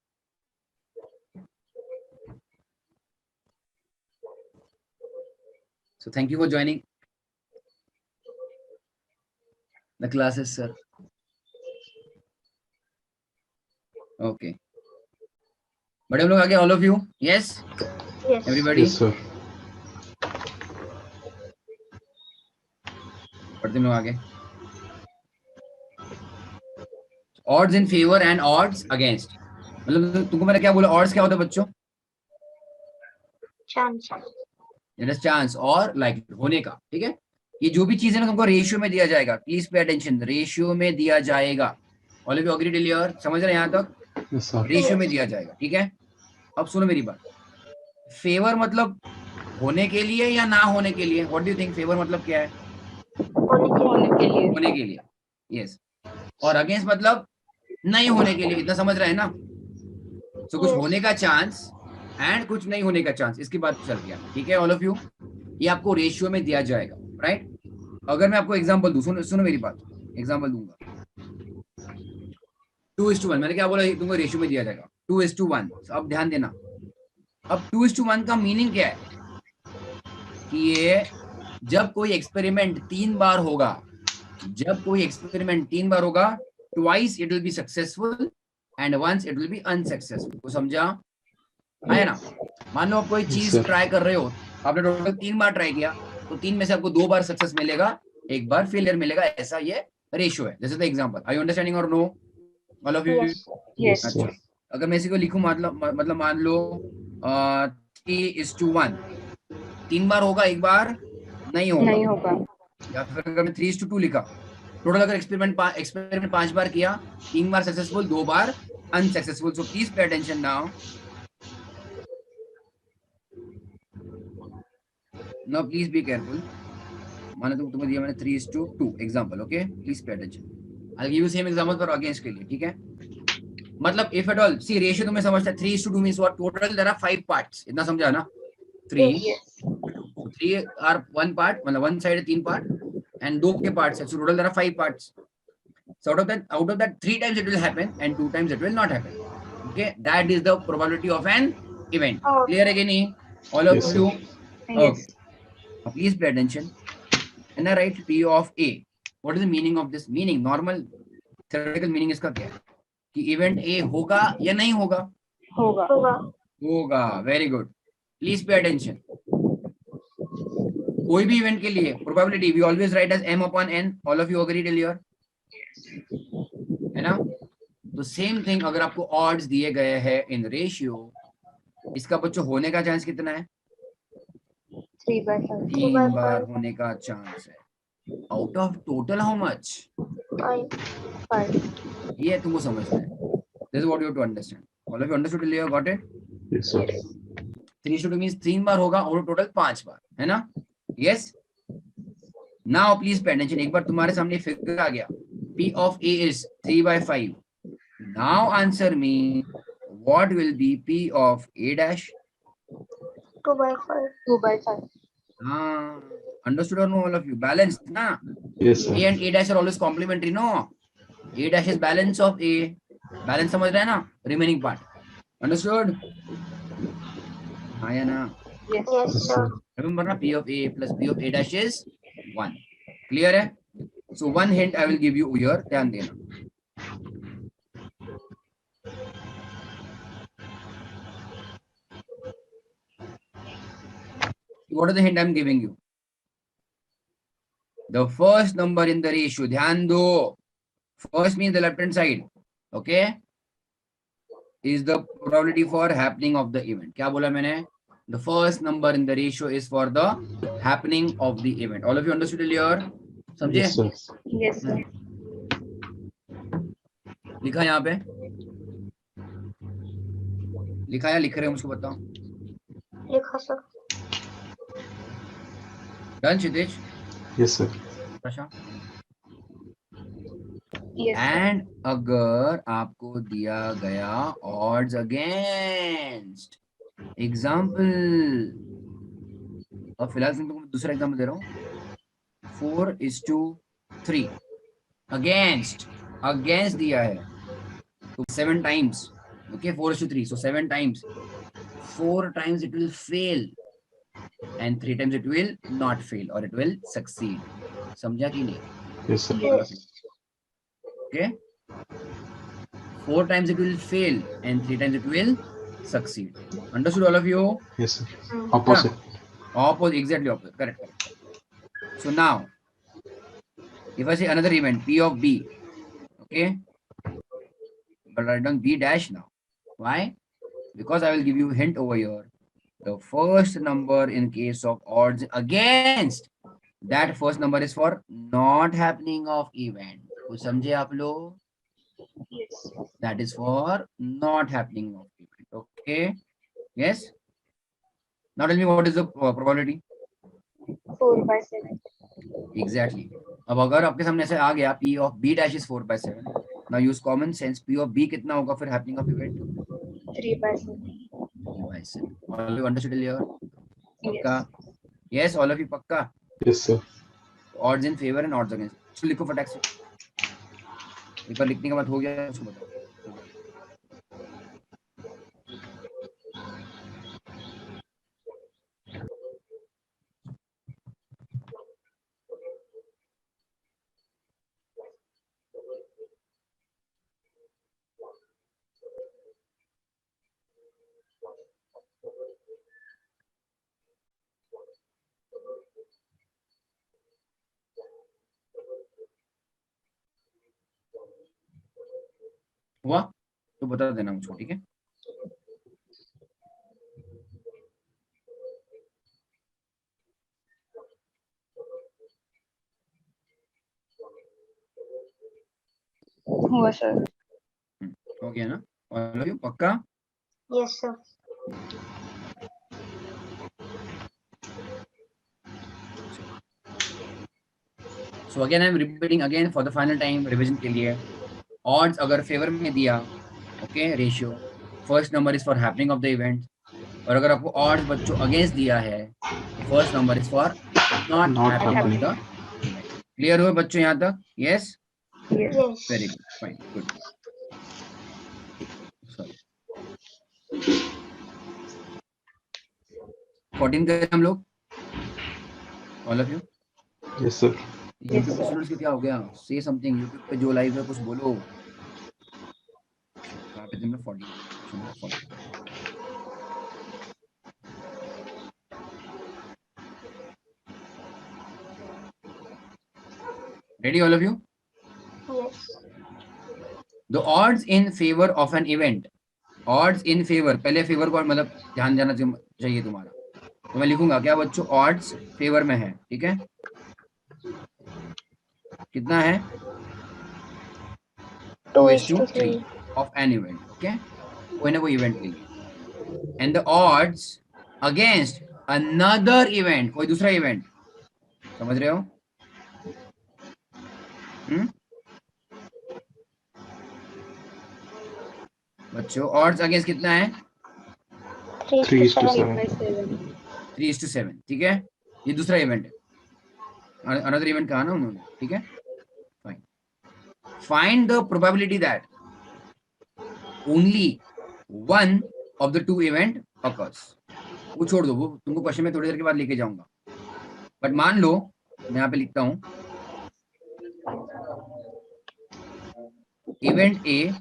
So thank you for joining the classes, sir. Okay. बड़े हम लोग आगे, all of you? Yes? Yes. Everybody? Yes, sir. पढ़ते लोग आगे. Odds in favor and odds against. मतलब तुमको मैंने क्या बोला? Odds क्या होता है बच्चों? Chance. It is chance और likelihood होने का. ठीक है? ये जो भी चीज है ना तुमको रेशियो में दिया जाएगा. Please pay attention. रेशियो में दिया जाएगा. All of you agree till here? समझ रहे हैं यहाँ तक? Yes, sir. रेशियो में दिया जाएगा. ठीक है? अब सुनो मेरी बात. फेवर मतलब होने के लिए या ना होने के लिए? What do you think? Favour मतलब क्या है? होने के लिए. होने के लिए. यस. और अगेंस्ट मतलब नहीं होने के लिए. इतना समझ रहे हैं ना? So, कुछ Yes. होने का चांस एंड कुछ नहीं होने का चांस. इसकी बात चल गया. ठीक है ऑल ऑफ यू? ये आपको रेशियो में दिया जाएगा. राइट? अगर मैं आपको एग्जांपल दूं, सुनो मेरी बात. एग्जांपल दूंगा. 2:1. मैंने क्या बोला? तुमको रेशियो में दिया जाएगा 2:1. अब ध्यान देना. अब 2:1 का मीनिंग क्या है? कि ये जब कोई एक्सपेरिमेंट 3 बार होगा, जब कोई एक्सपेरिमेंट 3 बार होगा, twice it will be successful and once it will be unsuccessful. को समझा? आया ना? मान लो आप कोई Yes, चीज sir. ट्राई कर रहे हो, आपने टोटल 3 बार ट्राई किया, तो 3 में से आपको 2 बार सक्सेस मिलेगा, 1 बार फेलियर मिलेगा, ऐसा ये रेशियो है। This is the example. Are you understanding और no all of you? Yes. Yes. अच्छा, अगर मैं इसी को लिखूं, मतलब मान लो 3:1, 3 बार होगा, 1 बार नहीं होगा। नहीं होगा। या फिर अगर मैं 3:2 लिखा, टोटल अगर एक्सपेरिमेंट 5 बार किया, 3 बार सक्सेसफुल, 2 बार unsuccessful. So please pay attention now. Now please be careful. माने तुम्हें दिया मैंने 3:2 example, okay? Please pay attention. I give you same example for against के लिए, ठीक है? मतलब if at all, see ratio तुम्हें समझता है, 3:2 means what? Total there are 5 parts, इतना समझा ना? 3 Yes. 3 आर 1 पार्ट, मतलब वन साइड है 3 पार्ट एंड 2 के पार्ट्स है, so total there are 5 parts. So out of that 3 times it will happen and 2 times it will not happen. Okay, that is the probability of an event. Oh, Clear again? All of Yes, sir. you? Yes. Okay. Now please pay attention. And I write P of A. What is the meaning of this? Meaning, normal theoretical meaning इसका क्या है? कि event A होगा या नहीं होगा? होगा। होगा. होगा. Very good. Please pay attention. कोई भी event के लिए probability we always write as m upon n. All of you agree till here? है ना? तो सेम थिंग, अगर आपको ऑड्स दिए गए हैं इन रेशियो, इसका बच्चों होने का चांस कितना है? 3/5. 3 बार होने का चांस है. Out of total how much? 5. 5. ये तुमको समझना है. This is what you have to understand. All of you understood? You got it? Yes, sir. 3:2 means 3 बार होगा और टोटल 5 बार, है ना? Yes. Now please pay attention. एक बार तुम्हारे सामने फिगर आ गया, P of A is 3/5. Now answer me, what will be P of A dash? 2/5. 2/5. Understood or no, all of you? Balanced, na? Yes, sir. A and A dash are always complementary, no? A dash is balance of A. Balance समझ रहे हैं ना? Remaining part. Understood? हाँ या ना? Yes. Yes, Yes, sir. sir. Remember ना, P of A plus P of A dash is 1. Clear है? So one hint I will give you here, ध्यान देना. What is the hint I am giving you? The first number in the ratio, ध्यान दो. First means the left hand side, okay, is the probability for happening of the event. क्या बोला मैंने? The first number in the ratio is for the happening of the event. All of you understood earlier? समझे? Yes, sir. Yes, sir. लिखा यहाँ पे? लिखा या लिख रहे हैं मुझको बताओ. लिखा sir. Done, Kshitij? Yes, sir. Prashant? Yes, sir. And अगर आपको दिया गया ऑड्स अगेंस्ट एग्जाम्पल, और फिलहाल मैं तुमको दूसरा एग्जाम्पल दे रहा हूँ, 4:3 अगेंस्ट दिया है, तो 7 times, okay, 4:3, so 7 times, 4 times it will fail and 3 times it will not fail और इट विल सक्सीड. समझा कि नहीं? Yes, sir. Yes. Okay, 4 times it will fail and 3 times it will succeed. Understood all of you? Yes, sir. Hmm. Opposite. Opposite, exactly opposite. Correct. So now, if I say another event, P of B, okay, but write down B dash now. Why? Because I will give you a hint over here. The first number in case of odds against, that first number is for not happening of event. कुछ समझे आप लोग? Yes. That is for not happening of event. Okay. Yes. Now tell me what is the probability? 4/7. Exactly. अब अगर आपके सामने ऐसे आ गया P of B dash is 4/7. Now use common sense. P of B कितना होगा फिर happening of event? 3/7. 3/7. All of you understood here? पक्का? Yes. Yes, all of you पक्का? Yes, sir. Odds in favor and odds against. So लिखो फटाक से. एक बार लिखने के बाद हो गया उसको बताओ. हुआ तो बता देना मुझको, ठीक है? हुआ सर। हो गया ना? ऑल ऑफ यू पक्का? Yes, sir. So again I am repeating again for the final time revision के लिए. ऑड्स अगर फेवर में दिया, okay, ratio, first number is for happening of the event. और अगर आपको ऑड्स बच्चों अगेंस्ट दिया है, first number is for not Not happening happening. The event. Clear हुए बच्चों यहाँ तक? Yes, Yes. Yes. Very good, fine, good. Sorry 14 करें हम लोग, all of you. Yes, sir. YouTube पे स्टूडेंट्स को क्या हो गया? से समथिंग. यूट्यूब पे जो लाइव है कुछ बोलो. कहाँ पे थे मैं? 40. Ready, all of you? Yes. The odds in favor of an event. Odds in favor. पहले फेवर को मतलब ध्यान देना चाहिए तुम्हारा. तो मैं लिखूंगा क्या बच्चों? odds फेवर में है, ठीक है? कितना है? 2:3 of an event, okay? कोई ना कोई इवेंट के लिए. And the odds against another event, कोई दूसरा इवेंट. समझ रहे हो? बच्चों odds against कितना है? 3:7. 3:7, ठीक है? ये दूसरा इवेंट है. अनदर इवेंट कहा ना उन्होंने, ठीक है? Fine. Find the probability that only one of the two event occurs. वो छोड़ दो, वो तुमको क्वेश्चन में थोड़ी देर के बाद लेके जाऊंगा. बट मान लो, मैं यहाँ पे लिखता हूँ, event A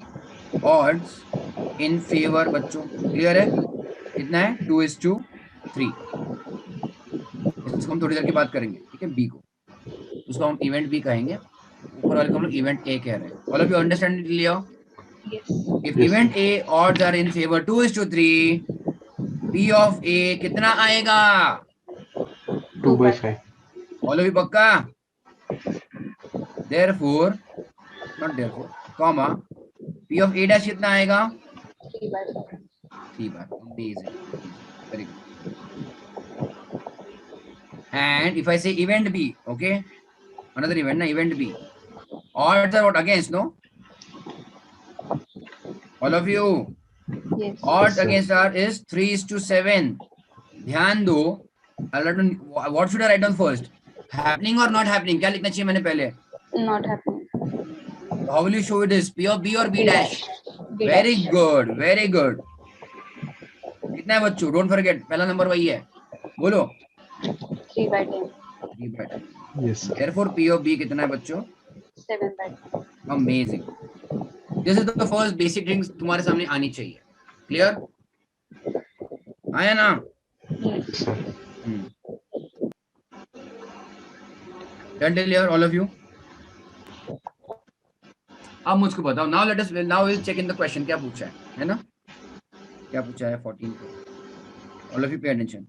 odds in favour. बच्चों क्लियर है? कितना है? 2:3. इसको हम थोड़ी देर की बात करेंगे, ठीक है? बी को, उसको हम इवेंट बी कहेंगे. ऊपर वाले को हम लोग इवेंट ए कह रहे हैं. ऑल ऑफ यू अंडरस्टैंड लिया? Yes. If Yes, event A odds are in favour 2:3, P of A कितना आएगा? 2/5. ऑल ऑफ यू पक्का? Therefore, not therefore, comma, P of A dash कितना आएगा? 3/5. 3 बार. Amazing. Very good. And if I say event B, okay, another event, na, event B, odds are what against, no? All of you, Yes. odds sir. against R is 3:7. ध्यान दो. What should I write down first? Happening or not happening? क्या लिखना चाहिए मैंने पहले? Not happening. How will you show it is? P of B or B dash? B Very dash. good, very good. कितना है बच्चों? Don't forget, पहला number वही है. बोलो. 3/10. 3/10. Yes, sir. Therefore, P of B कितना है बच्चों? 7/10. Amazing. This is the first basic things तुम्हारे सामने आनी चाहिए. Clear? आया ना? Yes, sir. Done till here, all of you? अब मुझको बताओ. Now we'll check in the question. क्या पूछा है ना? क्या पूछा है 14 को? All of you pay attention.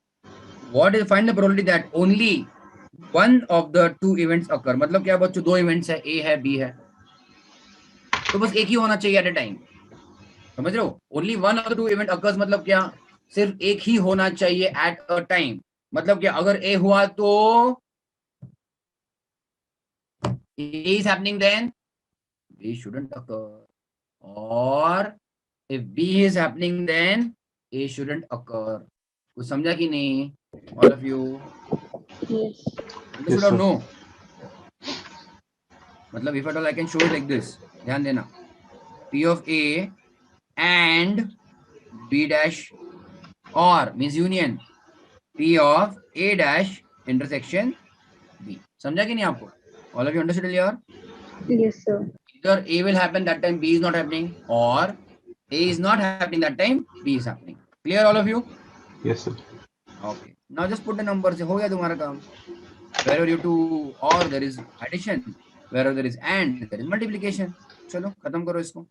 What is find the probability that only one of the two events occur? मतलब क्या बच्चों? दो इवेंट्स है, A है, B है, तो बस एक ही होना चाहिए एट ए टाइम. समझ रहे हो? Only one of the two event occurs मतलब क्या? सिर्फ एक ही होना चाहिए एट अ टाइम. मतलब क्या? अगर ए हुआ तो A is happening, then B shouldn't occur. Or if B is happening, then A shouldn't occur. कुछ समझा कि नहीं? All of you? Yes. You should sir. know. मतलब if at all I can show it like this. ध्यान देना. P of A and B dash or means union P of A dash intersection B. समझा कि नहीं आपको? All of you understood here? Yes, sir. Either A will happen that time B is not happening, or A is not happening that time B is happening. Clear all of you? Yes, sir. Okay. Now just put the numbers. हो गया तुम्हारा काम. Wherever you do or there is addition, wherever there is and there is multiplication. चलो खत्म करो इसको.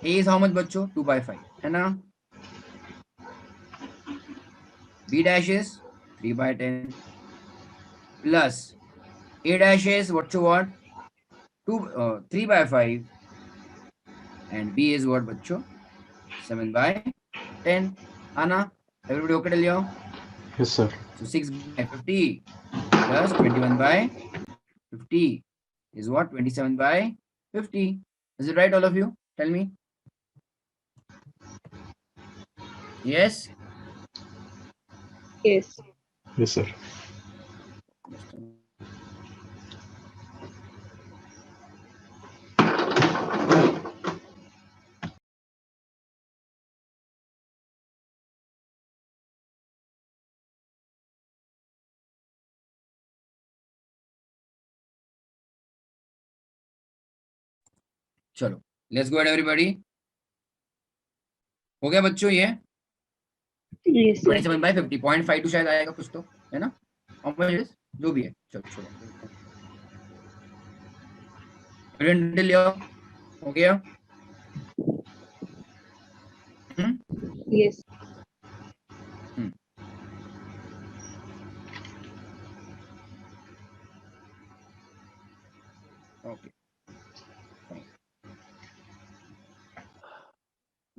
A is how much बच्चों? 2/5 है ना? B dash is 3/10 plus A dash is what? 3/5 and B is what बच्चों? 7/10. Anna, everybody okay till here? Yes, sir. So 6/50 plus 21/50 is what? 27/50. Is it right, all of you? Tell me. Yes? Yes. Yes, sir. चलो, let's go ahead everybody. हो गया बच्चों ये? Yes, sir. 27/50, 0.52 शायद आएगा कुछ तो, है ना? How much it is? जो भी है, चलो छोड़ो. Till here? हो गया? Yes. Okay.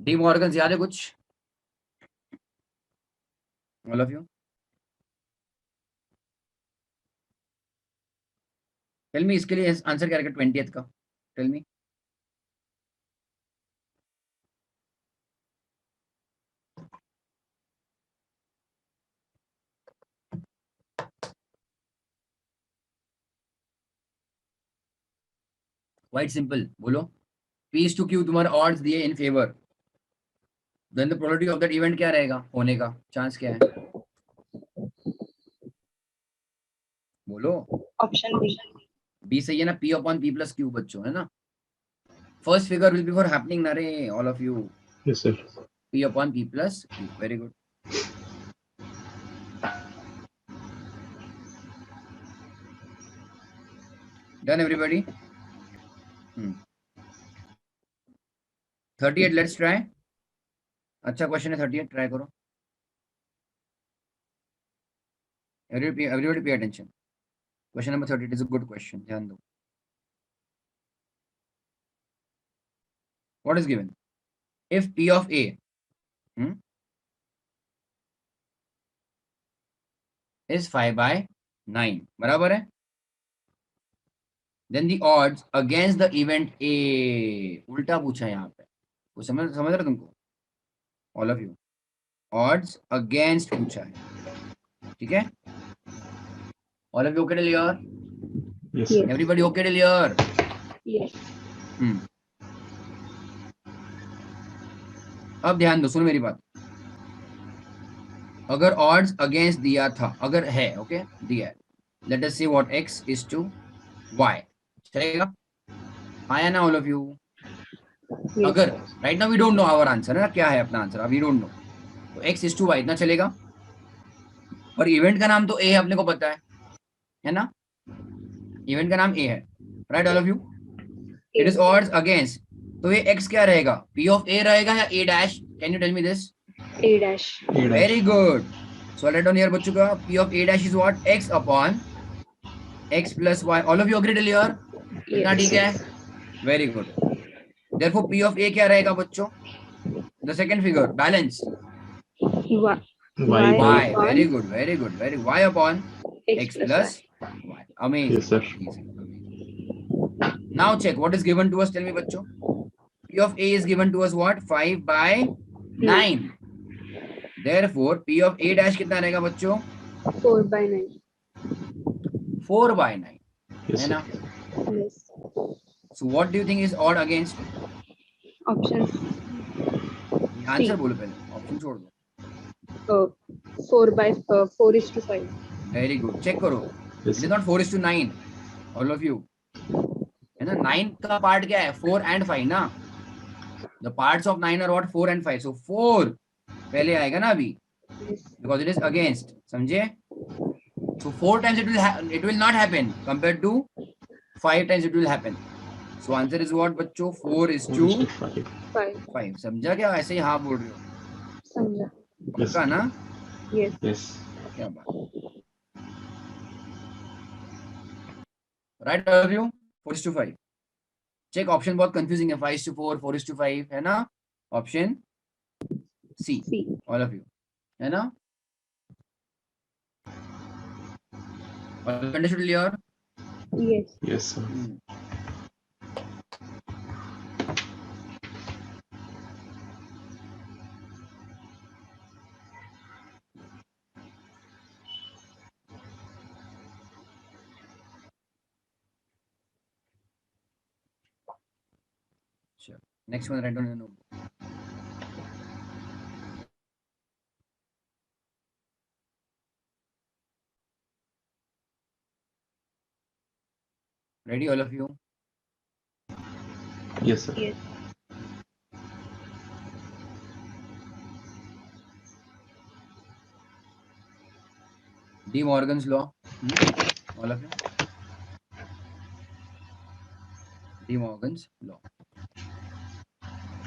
डी मॉर्गन याद है कुछ? All of you? Tell me इसके लिए आंसर क्या रहेगा 20th का? Tell me. Quite simple. बोलो. P is to Q तुम्हारे odds दिए in favor. Then the probability of that event क्या रहेगा? होने का चांस क्या है? बोलो. Option B. B सही है ना? P upon P plus Q बच्चों है ना? First figure will be for happening ना रे all of you. Yes, sir. P upon P plus Q. Very good. Done everybody? 38 let's try. अच्छा क्वेश्चन है 38 ट्राई करो. Everybody pay attention. Question number 38 is a good question. ध्यान दो. What is given? If P of A is 5/9 बराबर है? Then the odds against the event A उल्टा पूछा है यहाँ पे. वो समझ रहे तुमको? All of you. Odds against पूछा है. ठीक है? All of you okay till here? Yes, sir. Everybody okay till here? Yes. अब ध्यान दो, सुनो मेरी बात. अगर odds against दिया था, अगर है, okay, दिया है. Let us say what x is to y. चलेगा? आया ना all of you? Yes. अगर right now we don't know our answer है ना, क्या है अपना आंसर, अभी don't know. तो x is to y इतना चलेगा. और इवेंट का नाम तो a है, अपने को पता है ना? इवेंट का नाम a है, right all of you? It is odds against. तो ये x क्या रहेगा? P of a रहेगा या a dash? Can you tell me this? A dash. A dash. Very good. So write down here बच्चों का P of a dash is what? X upon x plus y. All of you agree till here? इतना ठीक है? Very good. Therefore P of a क्या रहेगा बच्चों? The second figure, balance. Y. Y. upon Very good. Very good. Very y upon x plus y. Amazing. Yes, sir. Now check what is given to us. Tell me बच्चों. P of a is given to us what? 5/9. Therefore P of a dash कितना रहेगा बच्चों? 4/9. 4/9. Yes, है sir. ना? Yes. So what do you think is odd against? Option answer बोलो पहले, option छोड़ दो. 4 is to 5. Very good. Check करो. Yes, It is sir. not 4 is to 9. All of you. है ना? 9 का पार्ट क्या है? 4 and 5 ना? The parts of 9 are what? 4 and 5. So 4 पहले आएगा ना अभी, Yes. because it is against. समझे? So 4 times it will not happen compared to 5 times it will happen. So answer is what बच्चों? 4:5. 5. 5. समझा क्या? ऐसे ही हाँ बोल रहे हो? समझा. Yes. पक्का ना? Yes. Yes. क्या बात. Right all of you? 4:5. Check option बहुत कंफ्यूजिंग है. 5:4, 4:5 है ना? Option C. C. All of you है ना? Understood clear? Yes. Yes, sir. Sure. Next one, write down your notebook. Ready, all of you? Yes, sir. Yes. De Morgan's law. All of you. De Morgan's law.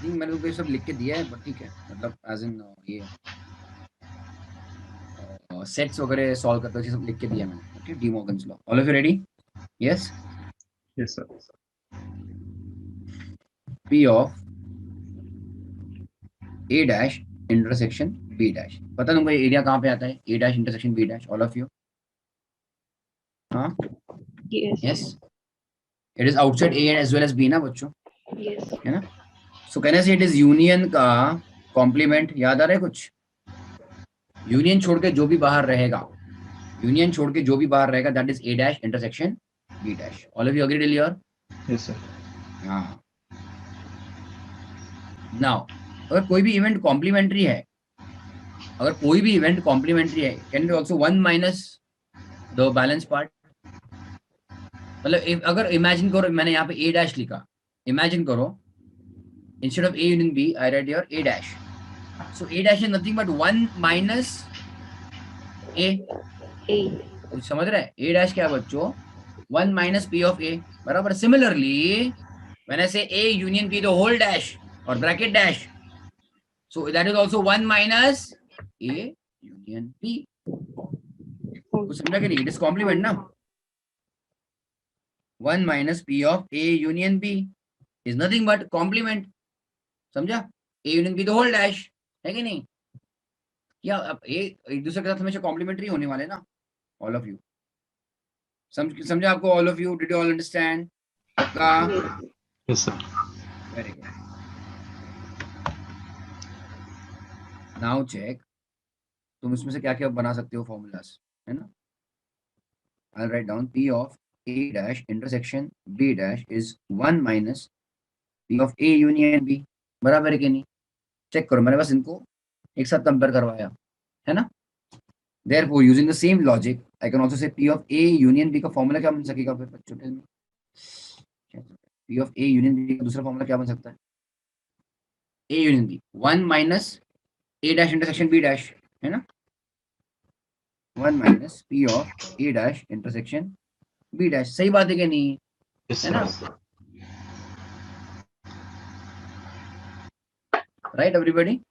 मैंने तो ये सब लिख के दिया है, बट ठीक है, मतलब एज इन ये सेट्स वगैरह सॉल्व करते हैं, सब लिख के दिया मैंने. Okay, D Morgan's law. All of you ready? Yes. Yes, sir. P of A dash intersection B dash. पता तुमको ये एरिया कहाँ पे आता है? A dash intersection B dash. All of you. हाँ. Yes. Yes. It is outside A as well as B ना बच्चों? Yes. है ना? So can I say it is union का complement? याद आ रहा है कुछ? यूनियन छोड़ के जो भी बाहर रहेगा, यूनियन छोड़ के जो भी बाहर रहेगा, that is A dash intersection B dash. All of you agree till here? Yes, sir. हाँ. Now, अगर कोई भी इवेंट कॉम्प्लीमेंट्री है, अगर कोई भी इवेंट कॉम्प्लीमेंट्री है, can be also 1 minus the balance part. मतलब अगर इमेजिन करो, मैंने यहाँ पे ए डैश लिखा, इमेजिन करो instead of A union B I write your A dash. So A dash is nothing but 1 minus A. A. कुछ समझ रहे हैं? ए डैश क्या है बच्चों? 1 माइनस पी ऑफ ए. बराबर. Similarly when I say A union B the whole dash और bracket dash, so that is also 1 minus A union B. कुछ समझा कि नहीं? It is complement ना? 1 minus P of A union B is nothing but complement. समझा? A union B the whole dash है कि नहीं? क्या अब A एक दूसरे के साथ हमेशा complementary होने वाले ना? All of you. समझा आपको? All of you, did you all understand? का? Yes, sir. Very good. Now check. तुम इसमें से क्या क्या बना सकते हो फॉर्मूलास, है ना? I'll write down P of A dash intersection B dash is 1 minus P of A union B. बराबर है कि नहीं? चेक करो, मैंने बस इनको एक साथ कंपेयर करवाया है ना? Therefore, using the same logic, I can also say P of A union B का फॉर्मूला क्या बन सकेगा फिर बच्चों? P of A union B का दूसरा फॉर्मूला क्या बन सकता है? A union B 1 minus A dash intersection B dash, है ना? 1 minus P of A dash intersection B dash. सही बात है कि नहीं? Yes, है ना? sir. Right, everybody?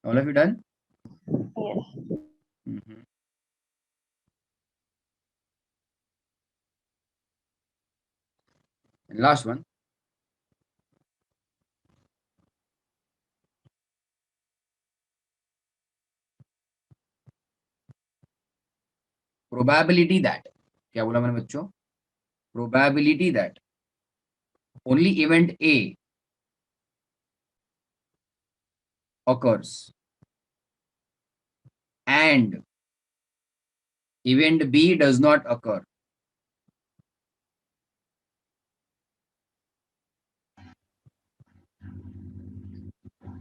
All of you done? Yes. Mm-hmm. And last one. Probability that. क्या बोला मैंने बच्चों? Probability that only event A occurs and event B does not occur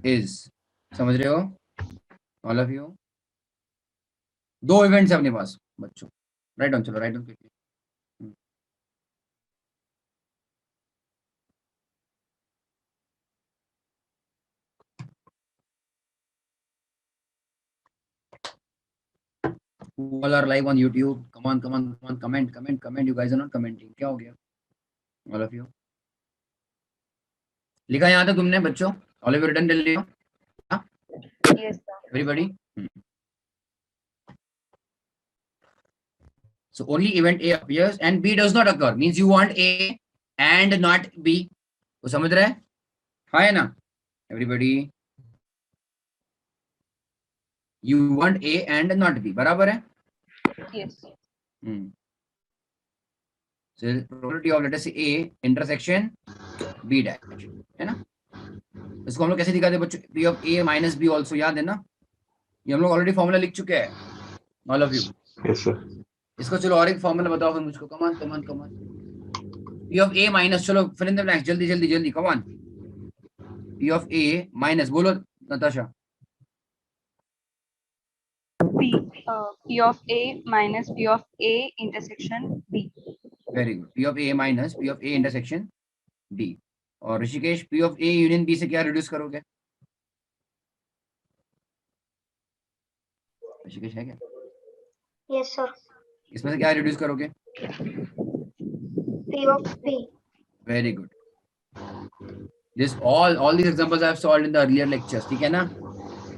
is, समझ रहे हो? All of you. दो इवेंट्स है अपने पास बच्चों. राइट डाउन, चलो write down quickly. Who all are live on YouTube? Come on, comment. You guys are not commenting. क्या हो गया? ऑल ऑफ यू लिखा यहाँ तक तुमने बच्चों? All of you written till here? Yes, sir. Everybody? So only event A appears and B does not occur. Means you want A and not B. तो समझ रहे हैं? हाँ है ना? Everybody? You want A and not B. बराबर है? Yes. So probability of let us say A intersection B dash है ना? इसको हम लोग कैसे दिखाते हैं बच्चों? P of A minus B also याद है ना? ये हम लोग ऑलरेडी फॉर्मूला लिख चुके हैं. All of you. Yes, sir. इसको चलो और एक फॉर्मूला बताओ फिर मुझको. कमान. P of A minus चलो fill in the blanks जल्दी. Come on. P of A minus बोलो Natasha. P of A minus P of A intersection B. Very good. P of A minus P of A intersection B. और Rishikesh P of A union B से क्या reduce करोगे? ऋषिकेश है क्या? Yes, sir. इसमें से क्या रिड्यूस करोगे? P of B. Very good. This all these examples I have solved in the earlier lectures. ठीक है ना?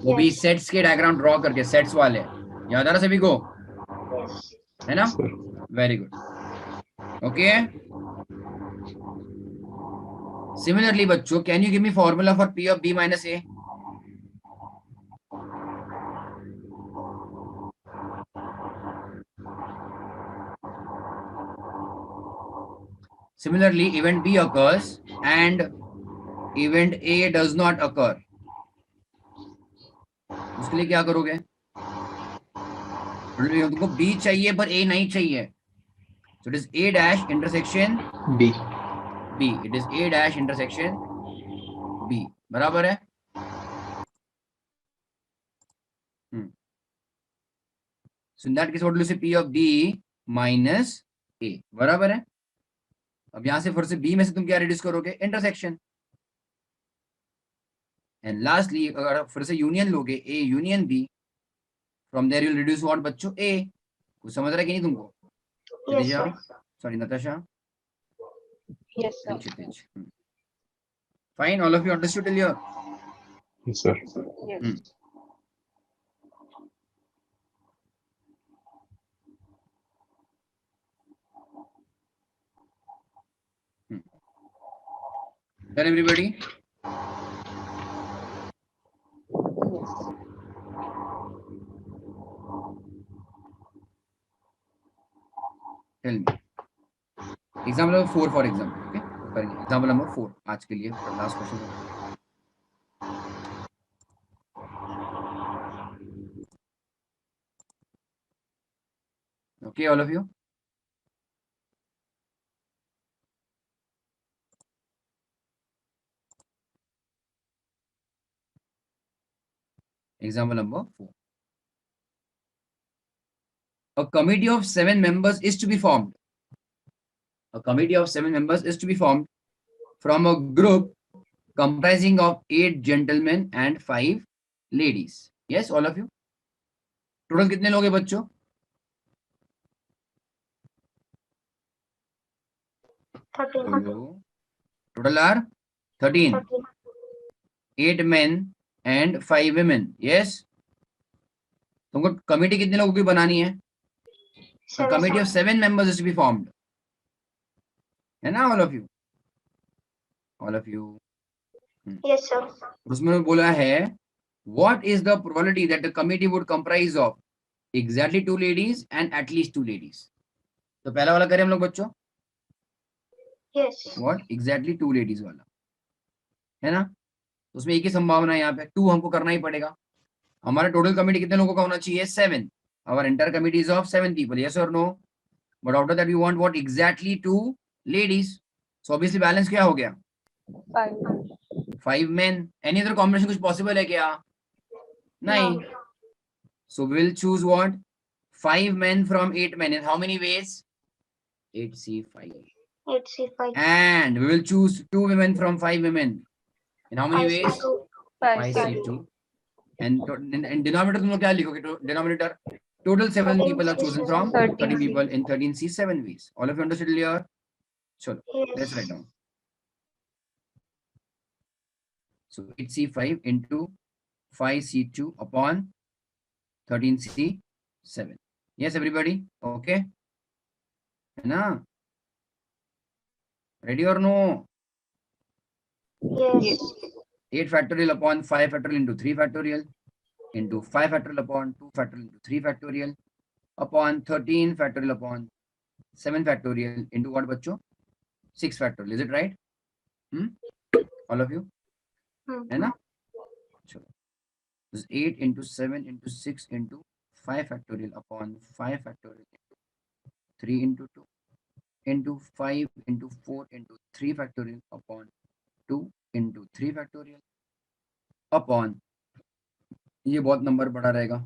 वो भी Yes. सेट्स के डायग्राम ड्रॉ करके सेट्स वाले याद आ रहा सभी को? Yes. है ना? Sir. Very good. Okay. Similarly, बच्चों, can you give me formula for P of B minus A? Similarly, event B occurs and event A does not occur. उसके लिए क्या करोगे? तुमको B चाहिए पर A नहीं चाहिए. So it is A dash intersection B. B. It is A dash intersection B. बराबर है? So in that case, what will you say? P of B minus A. बराबर है? अब यहां से फिर से B में से तुम क्या रिड्यूस करोगे? इंटरसेक्शन. एंड लास्टली अगर फिर से यूनियन लोगे A union B, from there you will reduce what बच्चों? A. कुछ समझ रहा है कि नहीं तुमको? Yes, sir. Sorry, Natasha. Yes, sir. Kshitij. Fine, all of you understood till here? Yes, sir. Yes. Tell everybody. Yes. Tell me. Example number 4 for example. Okay. Example number 4 आज के लिए last question. Okay, all of you. Example number 4. A committee of 7 members is to be formed. A committee of 7 members is to be formed from a group comprising of 8 gentlemen and 5 ladies. Yes, all of you. Total कितने लोग हैं बच्चों? Total are 13. 8 men and 5 women. Yes. तुमको committee कितने लोगों की बनानी है? A committee of 7 members is to be formed. है ना all of you? All of you. Yes, sir. उसमें बोला है what is the probability that the committee would comprise of exactly 2 ladies and at least 2 ladies. तो पहला वाला करें हम लोग बच्चों. Yes. What exactly 2 ladies वाला है ना? उसमें एक ही संभावना है यहाँ पे 2 हमको करना ही पड़ेगा. हमारा टोटल कमिटी कितने लोगों का होना चाहिए? 7. Our entire committee is of 7 people. Yes or no? But after that we want what exactly 2 ladies. So obviously balance क्या हो गया? 5 men. Any other combination कुछ possible है क्या? नहीं. So we will choose what? 5 men from 8 men. In how many ways? 8C5. 8C5. And we will choose 2 women from 5 women. In how many ways? 5C2. And denominator तुम लोग क्या लिखोगे? Denominator total 7 people are chosen from 13 people in 13C7 ways. All of you understood here? Chalo, let's write Yes. down. So 8C5 into 5C2 upon 13C7. Yes, everybody? Okay? है ना? Ready or no? Yes. 8 factorial upon 5 factorial into 3 factorial into 5 factorial upon 2 factorial into 3 factorial upon 13 factorial upon 7 factorial into what, बच्चों? 6 factorial. Is it right? All of you? है ना? चलो. This is 8 into 7 into 6 into 5 factorial upon 5 factorial into 3 into 2 into 5 into 4 into 3 factorial upon 2 into 3 factorial upon, ये बहुत number बड़ा रहेगा,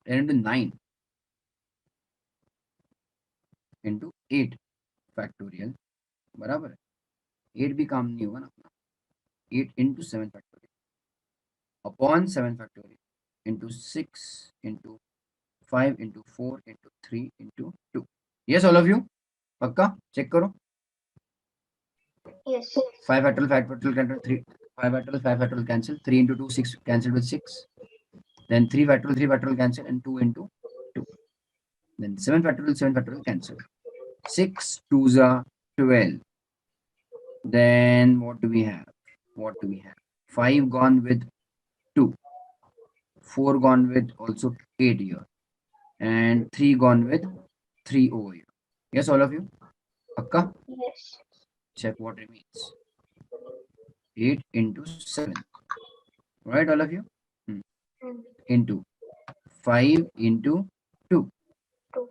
10 into 9 into 8 factorial बराबर है. 8 भी काम नहीं होगा ना अपना. 8 into 7 factorial upon 7 factorial into 6 into 5 into 4 into 3 into 2. Yes, all of you? पक्का? चेक करो. Yes. 5 factorial cancel, 3 5 factorial cancel, 3 into 2 6 cancel with 6, then 3 factorial cancel and 2 into 2, then 7 factorial cancel, 6 2s are 12, then what do we have? 5 gone with 2, 4 gone with also 8 here, and 3 gone with 3 over here. Yes, all of you? Akka? Yes. Check what remains. 8 into 7. Right, all of you? Into 5 into 2 2.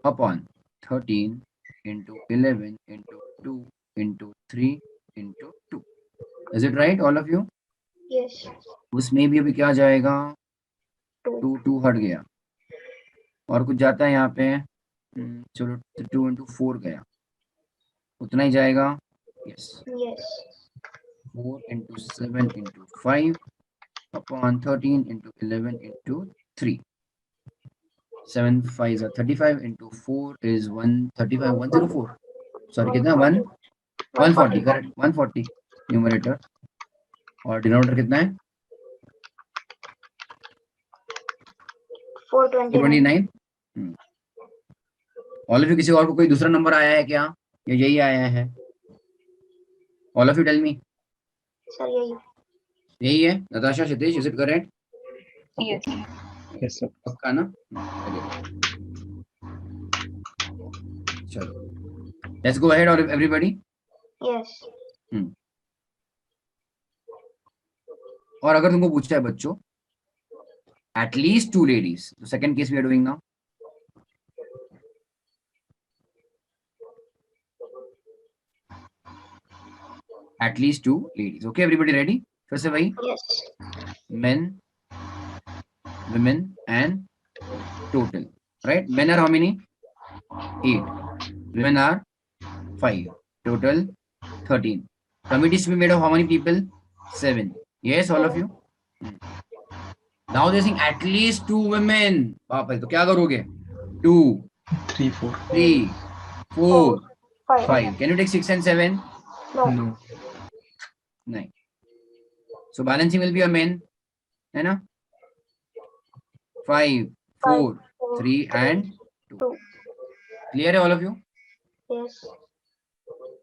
upon 13 into 11 into 2 into 3 into 2. Is it right, all of you? Yes. उसमें भी अभी क्या जाएगा? 2. 2 हट गया और कुछ जाता है यहाँ पे. चलो 2 into 4 गया, उतना ही जाएगा. Yes. Yes. 4 into 7 into 5 upon 13 into 11 into 3. 7 5s are 35 into 4 is 135, 104. Sorry, कितना? 140. Correct. 140 न्यूमरेटर और डिनोमिनेटर कितना है? 429. 429. ऑल ऑफ यू, किसी और को कोई दूसरा नंबर आया है क्या या यही आया है? All of you tell me. Sir, यही. यही है. Natasha, Kshitij, is it correct? Yes. Yes, sir. पक्का ना? चलो, लेट्स गो अहेड और एवरीबॉडी. Yes. और अगर तुमको पूछा है बच्चों at least 2 ladies, so second case we are doing now. At least 2 ladies. Okay, everybody ready? फिर से वही. Yes. Men, women and total. Right? Men are how many? 8. Women are 5. Total 13. Committee should be made of how many people? 7. Yes, all of you? Now they're saying at least 2 women. पापा, तो क्या करोगे? 2, 3, 4. 3, 4, 5. 5. Can you take 6 and 7? No. No. नहीं. So balancing will be a men, है ना? 5, 4, 3 and 2. Clear है all of you? Yes.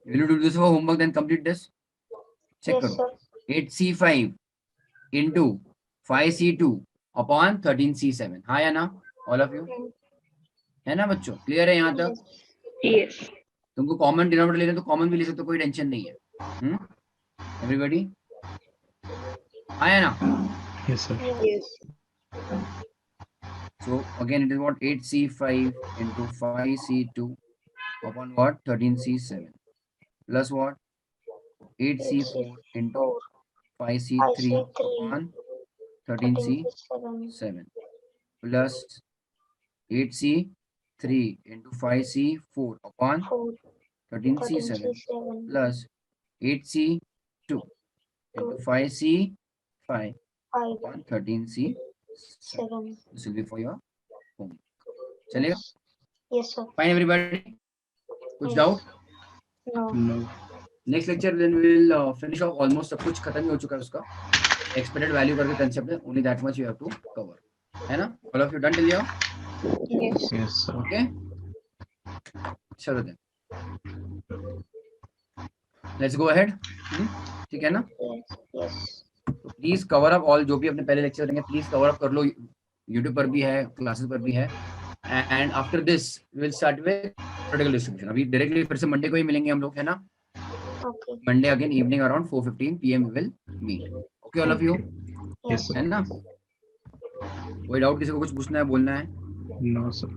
Will you do this for homework then complete this? Check Yes, करो. sir. 8C5 into 5C2 upon 13C7. हाँ या ना? All of you? है ना बच्चों? Clear है यहाँ तक? Yes. तुमको कॉमन डिनोमिनेटर लेना तो कॉमन भी ले सकते हो, कोई टेंशन नहीं है. एवरीबॉडी? हाँ या ना? Yes, sir. Yes. So again it is what? 8C5 into 5C2 upon what? 13C7 plus what? 8C4 into 5C3 upon 13C7 plus 8C3 into 5C4 upon 13C7 plus 8C2 into 5C5 upon 13C7. This will be for your homework. चलेगा? Yes, sir. Fine everybody? कुछ Yes. Doubt? No. No. Next lecture then we will finish off, almost सब कुछ खत्म ही हो चुका है उसका. एक्सपेक्टेड वैल्यू करके कंसेप्ट है, only that much you have to cover, है ना? All of you done till here? Yes. Yes, sir. Okay, चलो देन लेट्स गो अहेड. ठीक है ना? Yes. Yes. तो प्लीज कवर अप ऑल, जो भी अपने पहले लेक्चर देंगे प्लीज कवर अप कर लो. यूट्यूब पर भी है, क्लासेस पर भी है. And after this will start with product distribution. अभी डायरेक्टली फिर से मंडे को ही मिलेंगे हम लोग, है ना? Okay. Monday again evening around 4:15 PM we will meet. Okay all of you, Yes, sir. है ना? कोई डाउट, किसी को कुछ पूछना है, बोलना है? No, sir.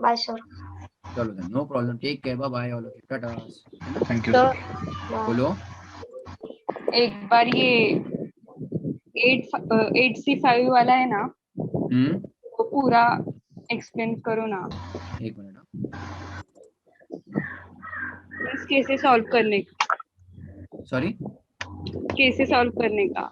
Bye, sir. चलो then, no problem, take care, bye bye all of you, टाटा. Thank you, तो sir. Bye. बोलो. एक बार ये 8C5 वाला है ना, वो पूरा एक्सप्लेन करो ना. एक मिनट. केसेस सॉल्व करने सॉरी, केसेस सॉल्व करने का.